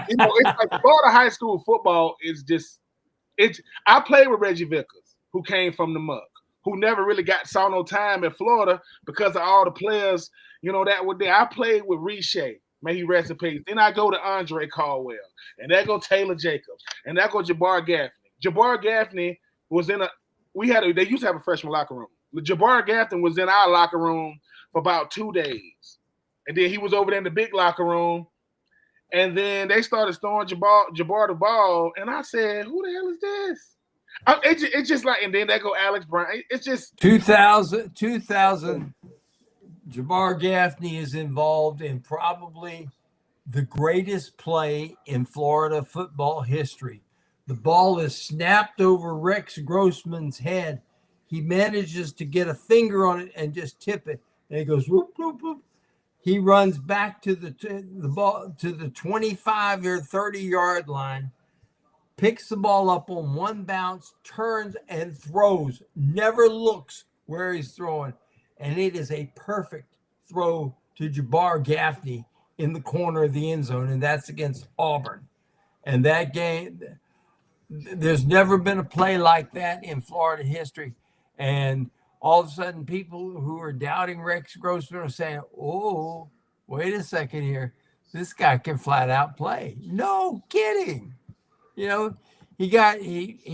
[SPEAKER 13] it's like Florida high school football is just, I played with Reggie Vickers, who came from the muck, who never really saw no time in Florida because of all the players, that were there. I played with Riche, may he rest in peace. Then I go to Andre Caldwell, and there go Taylor Jacobs, and there go Jabbar Gaffney. Jabbar Gaffney was they used to have a freshman locker room. Jabbar Gaffney was in our locker room for about 2 days. And then he was over there in the big locker room. And then they started throwing Jabbar the ball. And I said, who the hell is this? It's just like, and then they go Alex Brown. It's just
[SPEAKER 14] 2000. Jabbar Gaffney is involved in probably the greatest play in Florida football history. The ball is snapped over Rex Grossman's head. He manages to get a finger on it and just tip it. And it goes whoop, whoop, whoop. He runs back to the ball to the 25 or 30-yard line, picks the ball up on one bounce, turns and throws, never looks where he's throwing. And it is a perfect throw to Jabbar Gaffney in the corner of the end zone, and that's against Auburn. And that game, there's never been a play like that in Florida history. And all of a sudden, people who are doubting Rex Grossman are saying, oh, wait a second here. This guy can flat out play. No kidding. He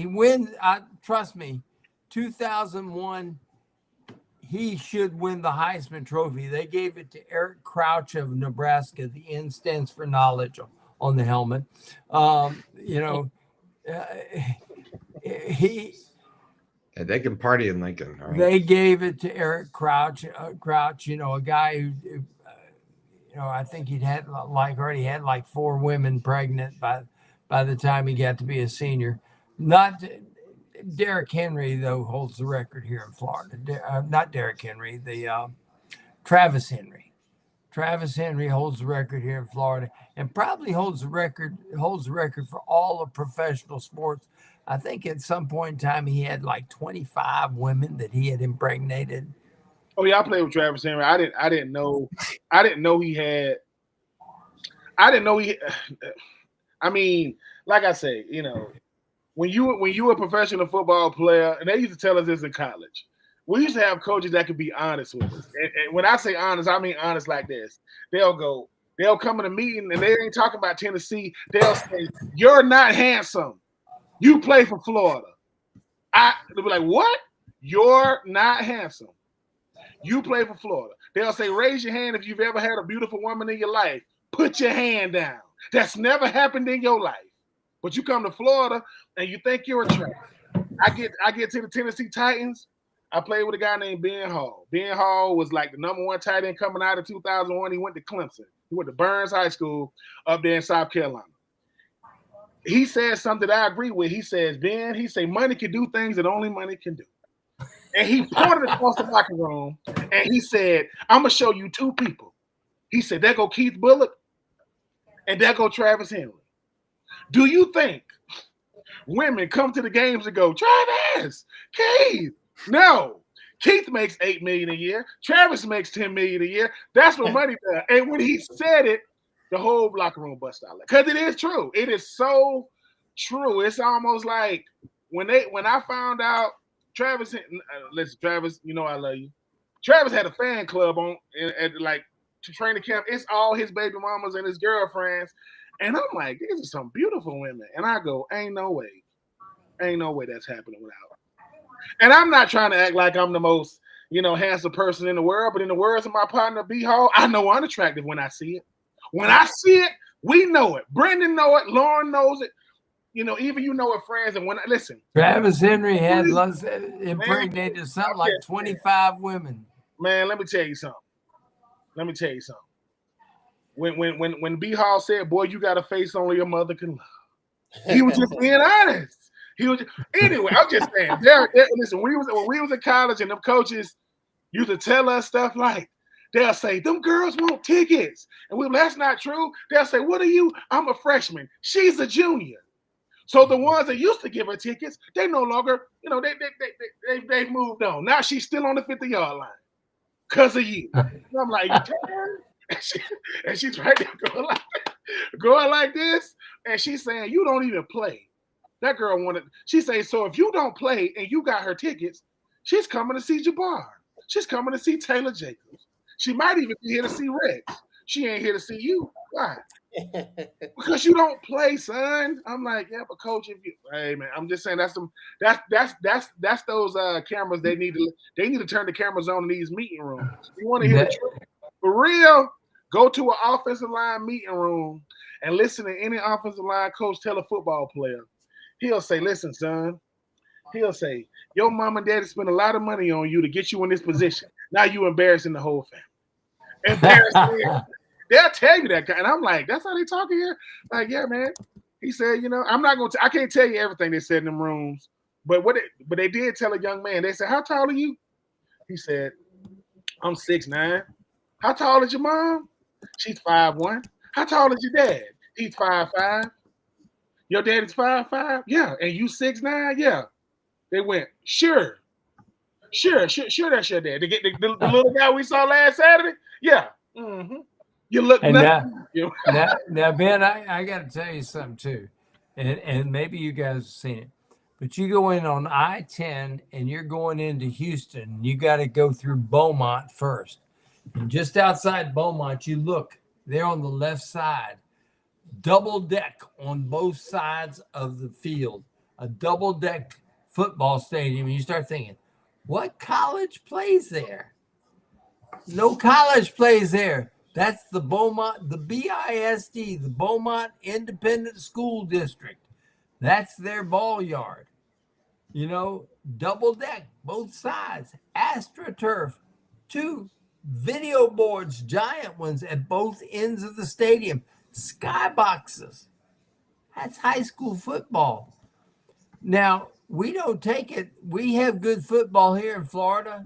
[SPEAKER 14] wins. Trust me, 2001, he should win the Heisman Trophy. They gave it to Eric Crouch of Nebraska. The N stands for knowledge on the helmet.
[SPEAKER 11] They can party in Lincoln. Right?
[SPEAKER 14] They gave it to Eric Crouch. A guy who, I think already had like 4 women pregnant by the time he got to be a senior. Not Derrick Henry, though, holds the record here in Florida. Not Derrick Henry, Travis Henry. Travis Henry holds the record here in Florida, and probably holds the record for all of professional sports. I think at some point in time he had like 25 women that he had impregnated.
[SPEAKER 13] Oh yeah, I played with Travis Henry. I didn't know he had. I didn't know he. I mean, like I say, you know, when you a professional football player, and they used to tell us this in college, we used to have coaches that could be honest with us. And when I say honest, I mean honest like this. They'll come in a meeting and they ain't talking about Tennessee. They'll say, "You're not handsome. You play for Florida." They'll be like, "What? You're not handsome. You play for Florida." They'll say, "Raise your hand if you've ever had a beautiful woman in your life. Put your hand down. That's never happened in your life. But you come to Florida and you think you're attractive." I get to the Tennessee Titans. I played with a guy named Ben Hall. Ben Hall was like the number one tight end coming out of 2001. He went to Clemson. He went to Burns High School up there in South Carolina. He said something that I agree with. He says, "Ben," he said, "money can do things that only money can do." And he pointed across the locker room and he said, "I'm going to show you two people." He said, "There go Keith Bullock and there go Travis Henry. Do you think women come to the games and go, 'Travis, Keith'? No. Keith makes $8 million a year. Travis makes $10 million a year. That's what money does." And when he said it, the whole locker room bust out. Because it is true. It is so true. It's almost like when I found out Travis, listen, Travis, you know I love you. Travis had a fan club on at like training camp. It's all his baby mamas and his girlfriends. And I'm like, these are some beautiful women. And I go, ain't no way that's happening without. And I'm not trying to act like I'm the most, handsome person in the world, but in the words of my partner, B Hall, I know I'm attractive when I see it. When I see it, we know it. Brendan know it. Lauren knows it. Even it, friends. And when I listen,
[SPEAKER 14] Travis Henry had impregnated something like 25 women.
[SPEAKER 13] Man, let me tell you something. When B Hall said, "Boy, you got a face only your mother can love," he was just being honest. Anyway, I'm just saying. Listen, when we was in college and them coaches used to tell us stuff like, they'll say, "Them girls want tickets," and we, "That's not true." They'll say, "What are you?" "I'm a freshman. She's a junior." So the ones that used to give her tickets, they no longer, they've moved on. Now she's still on the 50-yard line because of you. And I'm like, and she's right there going like this, and she's saying, "You don't even play." That girl wanted. She say, "So if you don't play and you got her tickets, she's coming to see Jabbar. She's coming to see Taylor Jacobs. She might even be here to see Rex. She ain't here to see you. Why? Because you don't play, son." I'm like, "Yeah, but coach, hey man, I'm just saying that's those cameras they need to turn the cameras on in these meeting rooms. You want to hear the truth for real? Go to an offensive line meeting room and listen to any offensive line coach tell a football player. He'll say, "Listen, son." He'll say, "Your mom and daddy spent a lot of money on you to get you in this position. Now you embarrassing the whole family." Embarrassing. They'll tell you that, and I'm like, "That's how they talking here?" Like, "Yeah, man." He said, "I'm not going to. I can't tell you everything they said in them rooms, but they did tell a young man. They said, 'How tall are you?' He said, 'I'm 6'9". "How tall is your mom?" "She's 5'1". "How tall is your dad?" "He's 5'5". "Your daddy's 5'5". "Yeah." "And you 6'9". "Yeah." They went, Sure, that's your dad." The little guy we saw last Saturday? "Yeah." Mm-hmm. You look nothing.
[SPEAKER 14] Now, Ben, I got to tell you something too, and maybe you guys have seen it, but you go in on I-10 and you're going into Houston. You got to go through Beaumont first, and just outside Beaumont, you look there on the left side, double deck on both sides of the field, a double deck football stadium. And you start thinking, what college plays there? No college plays there. That's the Beaumont, the BISD, the Beaumont Independent School District. That's their ball yard. Double deck, both sides, AstroTurf, 2 video boards, giant ones at both ends of the stadium, skyboxes. That's high school football. Now, we don't take it. We have good football here in Florida,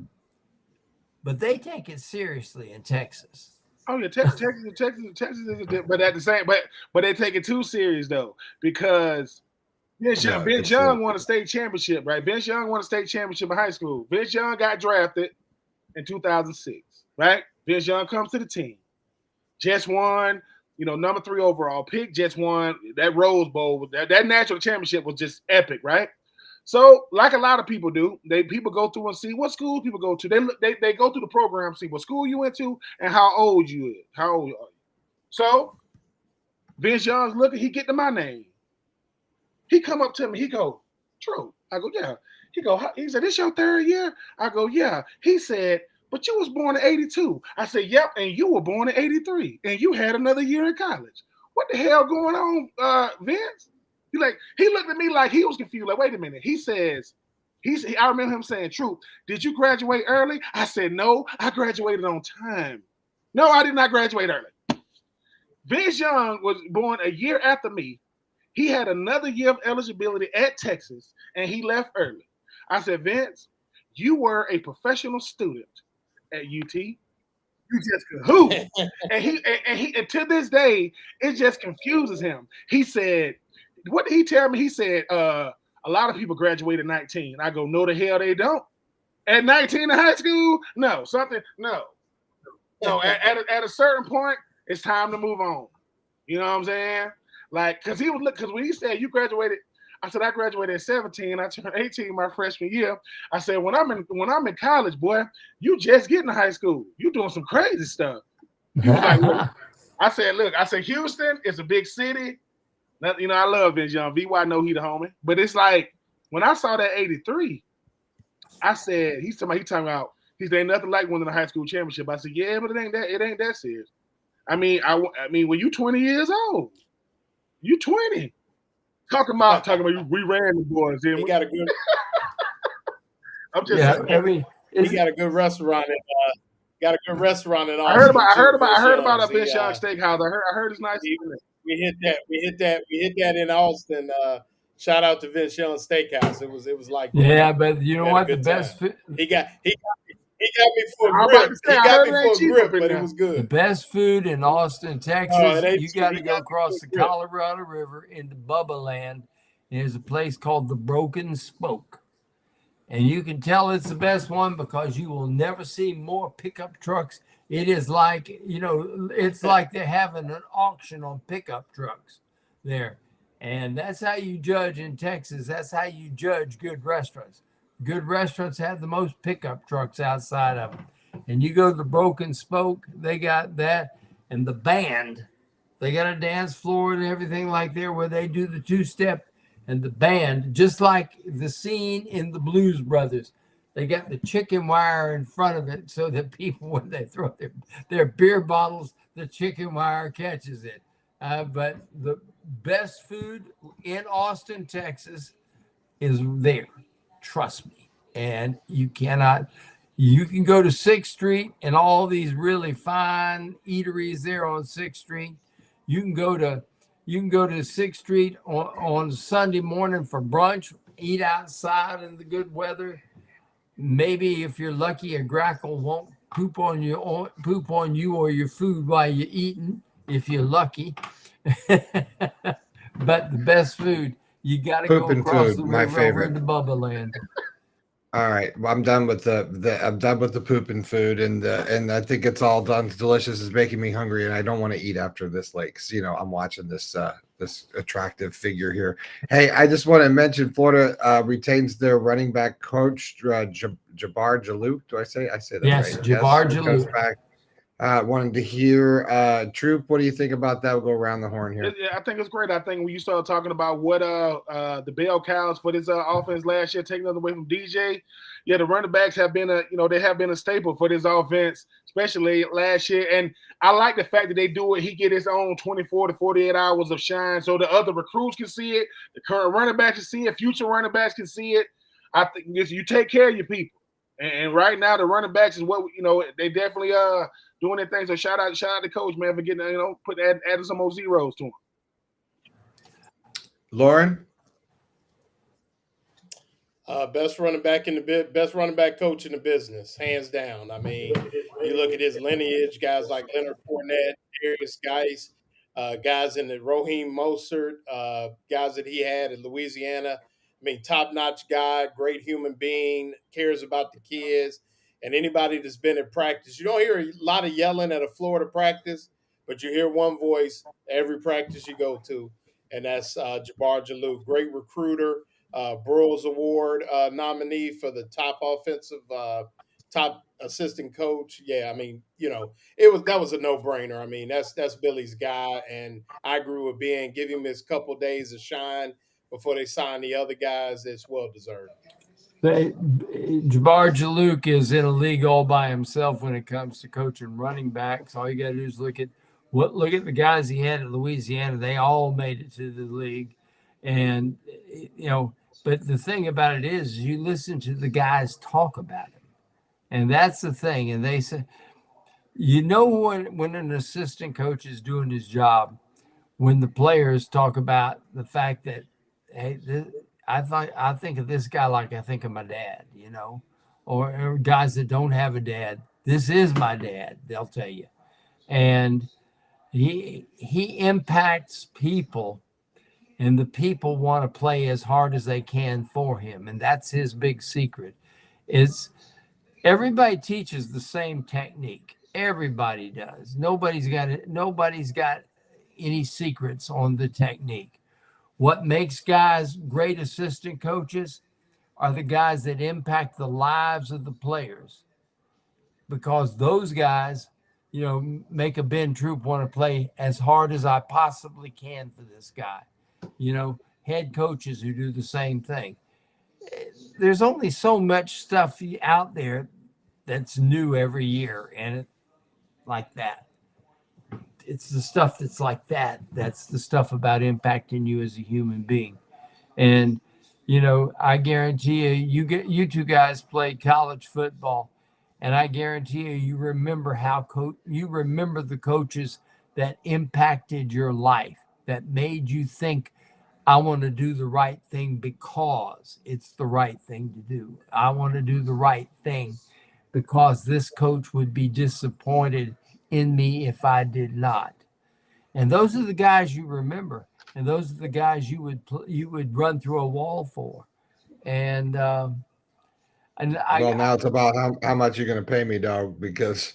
[SPEAKER 14] but they take it seriously in Texas.
[SPEAKER 13] Oh yeah, Texas is, but at the same, but they take it too serious though because Vince Young won a state championship, right? Vince Young won a state championship in high school. Vince Young got drafted in 2006, right? Vince Young comes to the team. Just won, number 3 overall pick. Just won that Rose Bowl. That national championship was just epic, right? So, like a lot of people do, people go through and see what schools people go to. They go through the program, see what school you went to, and how old you is. How old are you? So, Vince Young's looking. He get to my name. He come up to me. He go, "True." I go, "Yeah." He said, "This your 3rd year?" I go, "Yeah." He said, "But you was born in 82. I said, "Yep," and you were born in 83, and you had another year in college. What the hell going on, Vince? He looked at me like he was confused. Like, wait a minute. He says, I remember him saying, "True, did you graduate early?" I said, "No, I graduated on time." No, I did not graduate early. Vince Young was born a year after me. He had another year of eligibility at Texas, and he left early. I said, "Vince, you were a professional student at UT. You just who?" and to this day, it just confuses him. He said, "What did he tell me?" He said, "A lot of people graduate at 19." I go, "No, the hell they don't. At 19 in high school, no. At a certain point, it's time to move on. You know what I'm saying? Like, because when he said you graduated, I said I graduated at 17. I turned 18 my freshman year. I said when I'm in college, boy, you just getting to high school. You doing some crazy stuff." He was like, "Look." I said, "Houston is a big city. I love Vince Young. VY know he the homie. But it's like when I saw that 83, I said, he said ain't nothing like winning a high school championship." I said, "Yeah, but it ain't that serious. I mean, when you 20 years old, you 20. Talking about we ran the boys.
[SPEAKER 12] He got a good.
[SPEAKER 13] I'm just saying.
[SPEAKER 12] He got a good restaurant. Got a good restaurant in
[SPEAKER 13] I
[SPEAKER 12] Austin.
[SPEAKER 13] heard about a Vince Young steakhouse. I heard it's nice.
[SPEAKER 12] We hit that in Austin. Shout out to Vince Young Steakhouse. It was like
[SPEAKER 14] but you know what? The best food.
[SPEAKER 12] He got me for a grip. He got me for a grip, but it was good.
[SPEAKER 14] The best food in Austin, Texas. You got to go across the Colorado River into Bubba Land. There's a place called the Broken Spoke. And you can tell it's the best one because you will never see more pickup trucks. It is like, it's like they're having an auction on pickup trucks there. And that's how you judge in Texas. That's how you judge good restaurants. Good restaurants have the most pickup trucks outside of them. And you go to the Broken Spoke, they got that. And the band, they got a dance floor and everything like there where they do the 2-step. And the band, just like the scene in the Blues Brothers, they got the chicken wire in front of it so that people, when they throw their beer bottles, the chicken wire catches it. But the best food in Austin, Texas is there. Trust me. And you can go to 6th Street and all these really fine eateries there on 6th Street. You can go to 6th Street on Sunday morning for brunch, eat outside in the good weather. Maybe if you're lucky, a grackle won't poop on you or your food while you're eating, if you're lucky. But the best food, you got to go across the river over into Bubba Land.
[SPEAKER 11] All right, well, I'm done with I'm done with the pooping food, and I think it's all done. It's delicious. It's making me hungry, and I don't want to eat after this late because I'm watching this attractive figure here. Hey, I just want to mention Florida retains their running back coach Jabbar Jalouk. Do I say that
[SPEAKER 14] yes,
[SPEAKER 11] right?
[SPEAKER 14] Jabbar Jalouk.
[SPEAKER 11] Back. Wanted to hear Troop. What do you think about that? We'll go around the horn here.
[SPEAKER 13] Yeah, I think it's great. I think when you start talking about what the bell cows for this offense last year, taking it away from DJ, the running backs have been they have been a staple for this offense, especially last year. And I like the fact that they do it. He get his own 24 to 48 hours of shine, so the other recruits can see it, the current running backs can see it, future running backs can see it. I think you take care of your people, and right now the running backs is what they definitely doing their thing. So shout out to coach, man, for getting adding some more zeros to him.
[SPEAKER 11] Lauren?
[SPEAKER 12] Best running back in the best running back coach in the business, hands down. I mean, you look at his lineage, guys like Leonard Fournette, Darius Geis, guys in the Raheem Mostert, guys that he had in Louisiana. I mean, top notch guy, great human being, cares about the kids. And anybody that's been at practice, you don't hear a lot of yelling at a Florida practice, but you hear one voice every practice you go to, and that's Jabbar Jaloux, great recruiter. Broyles Award nominee for the top assistant coach. Yeah, I mean, that was a no brainer. I mean, that's Billy's guy, and I agree with Ben. Give him his couple days of shine before they sign the other guys. It's well deserved.
[SPEAKER 14] Jabbar Jalouk is in a league all by himself when it comes to coaching running backs. All you got to do is look at the guys he had at Louisiana. They all made it to the league, and But the thing about it is, you listen to the guys talk about him, and that's the thing. And they say, when an assistant coach is doing his job, when the players talk about the fact that, hey, I think of this guy like I think of my dad, or guys that don't have a dad. This is my dad, they'll tell you. And he impacts people, and the people want to play as hard as they can for him. And that's his big secret. Is everybody teaches the same technique. Everybody does. Nobody's got any secrets on the technique. What makes guys great assistant coaches are the guys that impact the lives of the players, because those guys, make a Ben Troop want to play as hard as I possibly can for this guy. Head coaches who do the same thing. There's only so much stuff out there that's new every year, and like that. It's the stuff that's like that. That's the stuff about impacting you as a human being. And, I guarantee you two guys played college football, and I guarantee you remember you remember the coaches that impacted your life, that made you think, I want to do the right thing because it's the right thing to do. I want to do the right thing because this coach would be disappointed in me if I did not. And those are the guys you remember, and those are the guys you would run through a wall for. And
[SPEAKER 11] now it's about how much you're going to pay me, dog, because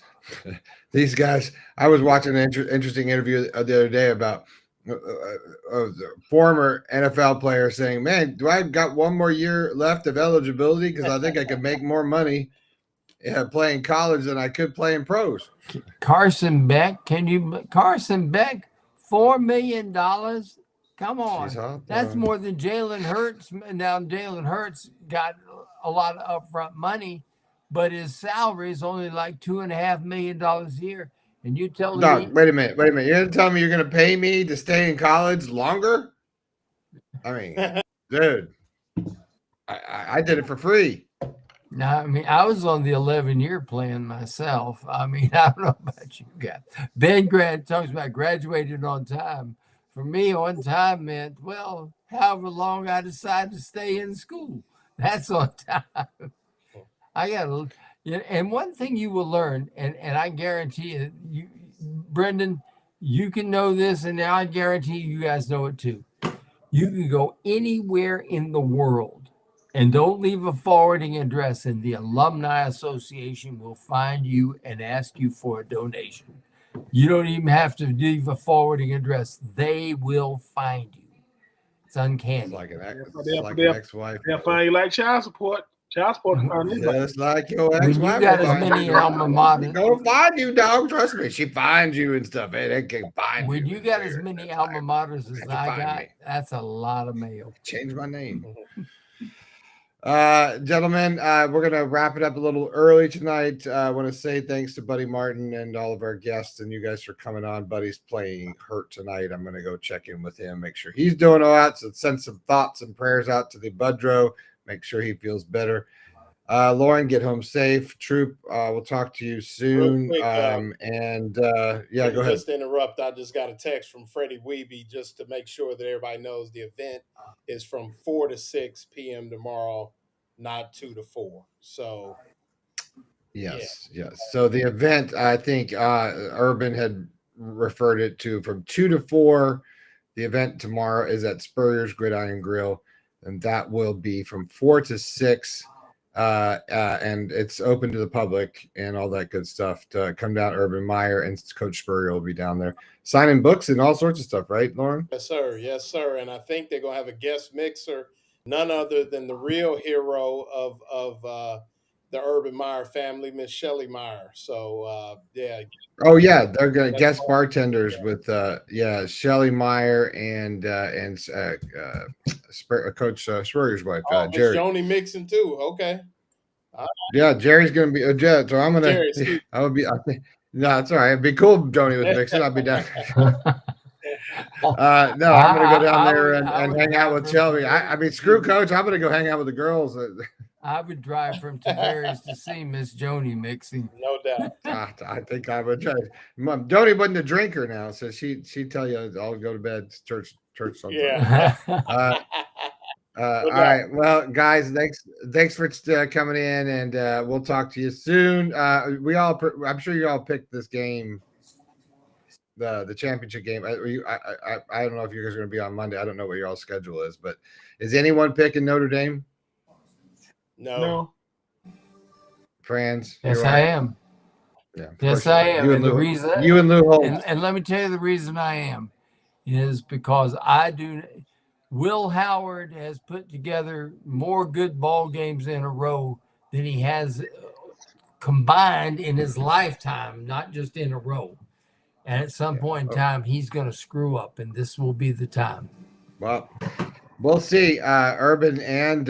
[SPEAKER 11] these guys. I was watching an interesting interview the other day about a former NFL player saying, "Man, do I got one more year left of eligibility? Because I think I could make more money playing college than I could playing pros."
[SPEAKER 14] Carson Beck, Carson Beck, $4 million? Come on. That's more than Jalen Hurts. Now, Jalen Hurts got a lot of upfront money, but his salary is only like $2.5 million a year. And you tell me,
[SPEAKER 11] wait a minute. You're going to tell me you're going to pay me to stay in college longer? I mean, dude, I did it for free.
[SPEAKER 14] No, I mean, I was on the 11-year plan myself. I mean, I don't know about you guys. Ben talks about graduating on time. For me, on time meant, however long I decide to stay in school. That's on time. And one thing you will learn, and I guarantee you, Brendan, you can know this, and I guarantee you guys know it too. You can go anywhere in the world and don't leave a forwarding address, and the Alumni Association will find you and ask you for a donation. You don't even have to leave a forwarding address. They will find you. It's uncanny.
[SPEAKER 11] It's like an ex-wife.
[SPEAKER 13] They'll find you like child support. Child support.
[SPEAKER 11] Just like your ex-wife.
[SPEAKER 14] When you got as many alma mater,
[SPEAKER 11] go find you, dog. Trust me, she finds you and stuff. Hey, they can find
[SPEAKER 14] when
[SPEAKER 11] you.
[SPEAKER 14] you got as many alma maters as I got, that's a lot of mail.
[SPEAKER 11] Change my name. Gentlemen, we're going to wrap it up a little early tonight. I want to say thanks to Buddy Martin and all of our guests and you guys for coming on. Buddy's playing hurt tonight. I'm going to go check in with him, make sure he's doing all right. So send some thoughts and prayers out to the Budro. Make sure he feels better. Lauren, get home safe. Troop, we'll talk to you soon.
[SPEAKER 12] Quick,
[SPEAKER 11] go ahead.
[SPEAKER 12] Just to interrupt, I just got a text from Freddie Weeby just to make sure that everybody knows the event is from 4 to 6 p.m. tomorrow not 2 to 4. So
[SPEAKER 11] Yes. So the event, I think Urban had referred it to from 2 to 4. The event tomorrow is at Spurrier's Gridiron Grill, and that will be from 4 to 6. And it's open to the public and all that good stuff to come down. Urban Meyer and Coach Spurrier will be down there signing books and all sorts of stuff, right, Lauren?
[SPEAKER 12] yes, sir. Yes, sir. And I think they're gonna have a guest mixer, none other than the real hero of the Urban Meyer family, Miss Shelley Meyer. So yeah.
[SPEAKER 11] Oh yeah, they're gonna guest bartenders with Shelly Meyer and Coach Spurrier's wife,
[SPEAKER 12] Miss
[SPEAKER 11] Jerry.
[SPEAKER 12] Joni mixing too. Okay.
[SPEAKER 11] Yeah, Jerry's gonna be so I'm gonna
[SPEAKER 12] Jerry, excuse
[SPEAKER 11] I would be no, it's all right. It'd be cool if Joni was mixing. I'll be down. No, I'm gonna go down there and hang out with Shelby. I mean, screw Coach. I'm gonna go hang out with the girls.
[SPEAKER 14] I would drive from Tavares to see Miss Joni mixing.
[SPEAKER 12] No doubt.
[SPEAKER 11] I think I would try. Mom, Joni wasn't a drinker now, so she'd tell you I'll go to bed, church sometime.
[SPEAKER 12] Yeah.
[SPEAKER 11] All right. Well, guys, thanks for coming in, and we'll talk to you soon. I'm sure you all picked this game, the championship game. I don't know if you guys are going to be on Monday. I don't know what your all schedule is, but is anyone picking Notre Dame?
[SPEAKER 12] No.
[SPEAKER 11] Franz?
[SPEAKER 14] Yes, I am.
[SPEAKER 11] Yeah.
[SPEAKER 14] Yes, I am.
[SPEAKER 11] You and Lou Holmes.
[SPEAKER 14] And let me tell you the reason I am is because Will Howard has put together more good ball games in a row than he has combined in his lifetime, not just in a row. And at some point in time, he's going to screw up, and this will be the time.
[SPEAKER 11] Well, we'll see. Urban and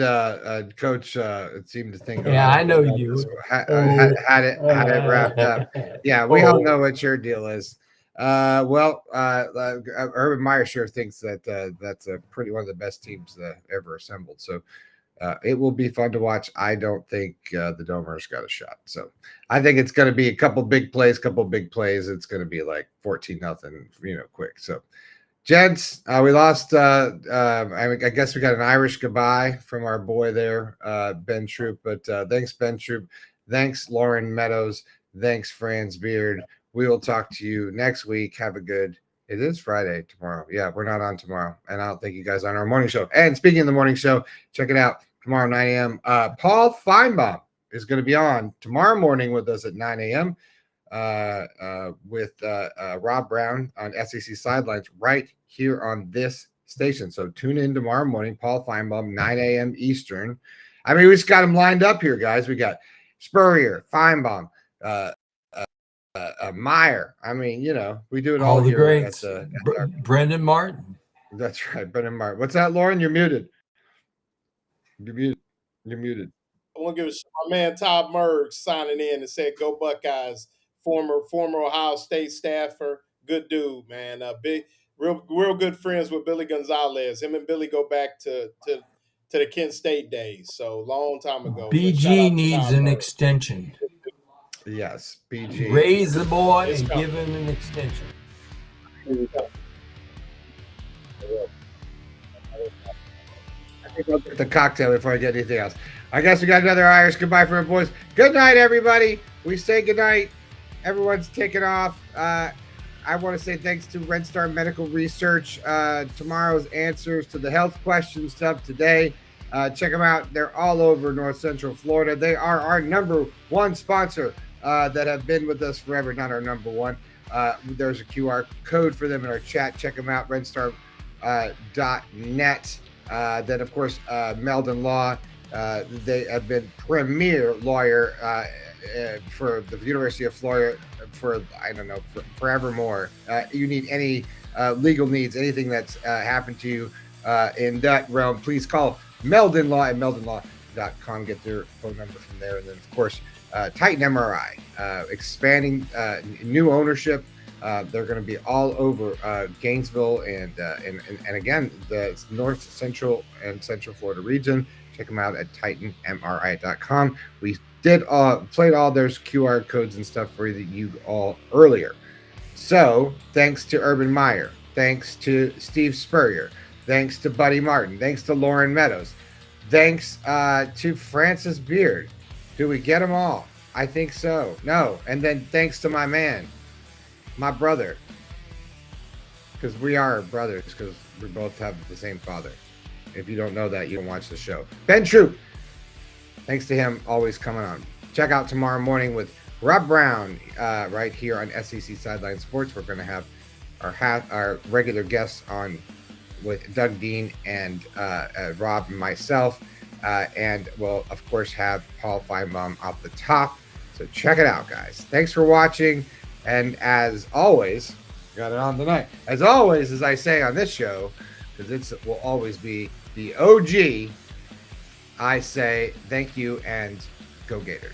[SPEAKER 11] Coach seem to think.
[SPEAKER 14] Yeah, I know you
[SPEAKER 11] had it wrapped up. Yeah, we all know what your deal is. Urban Meyer sure thinks that that's one of the best teams ever assembled. So it will be fun to watch. I don't think the Domers got a shot. So I think it's going to be a couple big plays. It's going to be like 14-0, quick. So. Gents, we lost. I guess we got an Irish goodbye from our boy there, Ben Troop. But thanks, Ben Troop. Thanks, Lauren Meadows. Thanks, Franz Beard. We will talk to you next week. Have a good. It is Friday tomorrow. Yeah, we're not on tomorrow, and I don't think you guys are on our morning show. And speaking of the morning show, check it out tomorrow 9 a.m. Paul Feinbaum is going to be on tomorrow morning with us at 9 a.m. With Rob Brown on SEC Sidelines right here on this station. So tune in tomorrow morning, Paul Feinbaum, 9 a.m. Eastern. I mean, we just got them lined up here, guys. We got Spurrier, Feinbaum, Meyer. I mean, we do it all
[SPEAKER 14] the
[SPEAKER 11] here.
[SPEAKER 14] Greats. Brendan Martin.
[SPEAKER 11] That's right, Brendan Martin. What's that, Lauren? You're muted. You're muted.
[SPEAKER 12] I want to give my man Todd Merg signing in and said, "Go Buckeyes." Former Ohio State staffer, good dude, man. Real good friends with Billy Gonzalez. Him and Billy go back to the Kent State days, so long time ago.
[SPEAKER 14] BG needs an extension.
[SPEAKER 11] Yes, BG.
[SPEAKER 14] Raise the boy and give him an extension.
[SPEAKER 11] I think I'll get the cocktail before I get anything else. I guess we got another Irish goodbye from our boys. Good night, everybody. We say good night. Everyone's taking off. I want to say thanks to Red Star Medical Research. Tomorrow's answers to the health question stuff today. Check them out. They're all over North Central Florida. They are our number one sponsor that have been with us forever, not our number one. There's a QR code for them in our chat. Check them out, redstar.net. Then, of course, Meldon Law. They have been premier lawyer for the University of Florida for forevermore. You need any legal needs, anything that's happened to you in that realm, please call Meldon Law at meldonlaw.com. Get their phone number from there. And then, of course, Titan MRI, expanding new ownership. They're going to be all over Gainesville and again, the North Central and Central Florida region. Check them out at titanmri.com. We played all those QR codes and stuff for you all earlier. So thanks to Urban Meyer, thanks to Steve Spurrier, thanks to Buddy Martin, thanks to Lauren Meadows,
[SPEAKER 1] Thanks to Francis Beard. Do we get them all? I think so. No. And then thanks to my man, my brother. Because we are brothers, because we both have the same father. If you don't know that, you don't watch the show. Ben Troop. Thanks to him always coming on. Check out tomorrow morning with Rob Brown right here on SEC Sideline Sports. We're going to have our regular guests on with Doug Dean and Rob and myself. And we'll, of course, have Paul Feinbaum off the top. So check it out, guys. Thanks for watching. And as always, got it on tonight. As always, as I say on this show, because it will always be the OG, I say thank you and go Gators.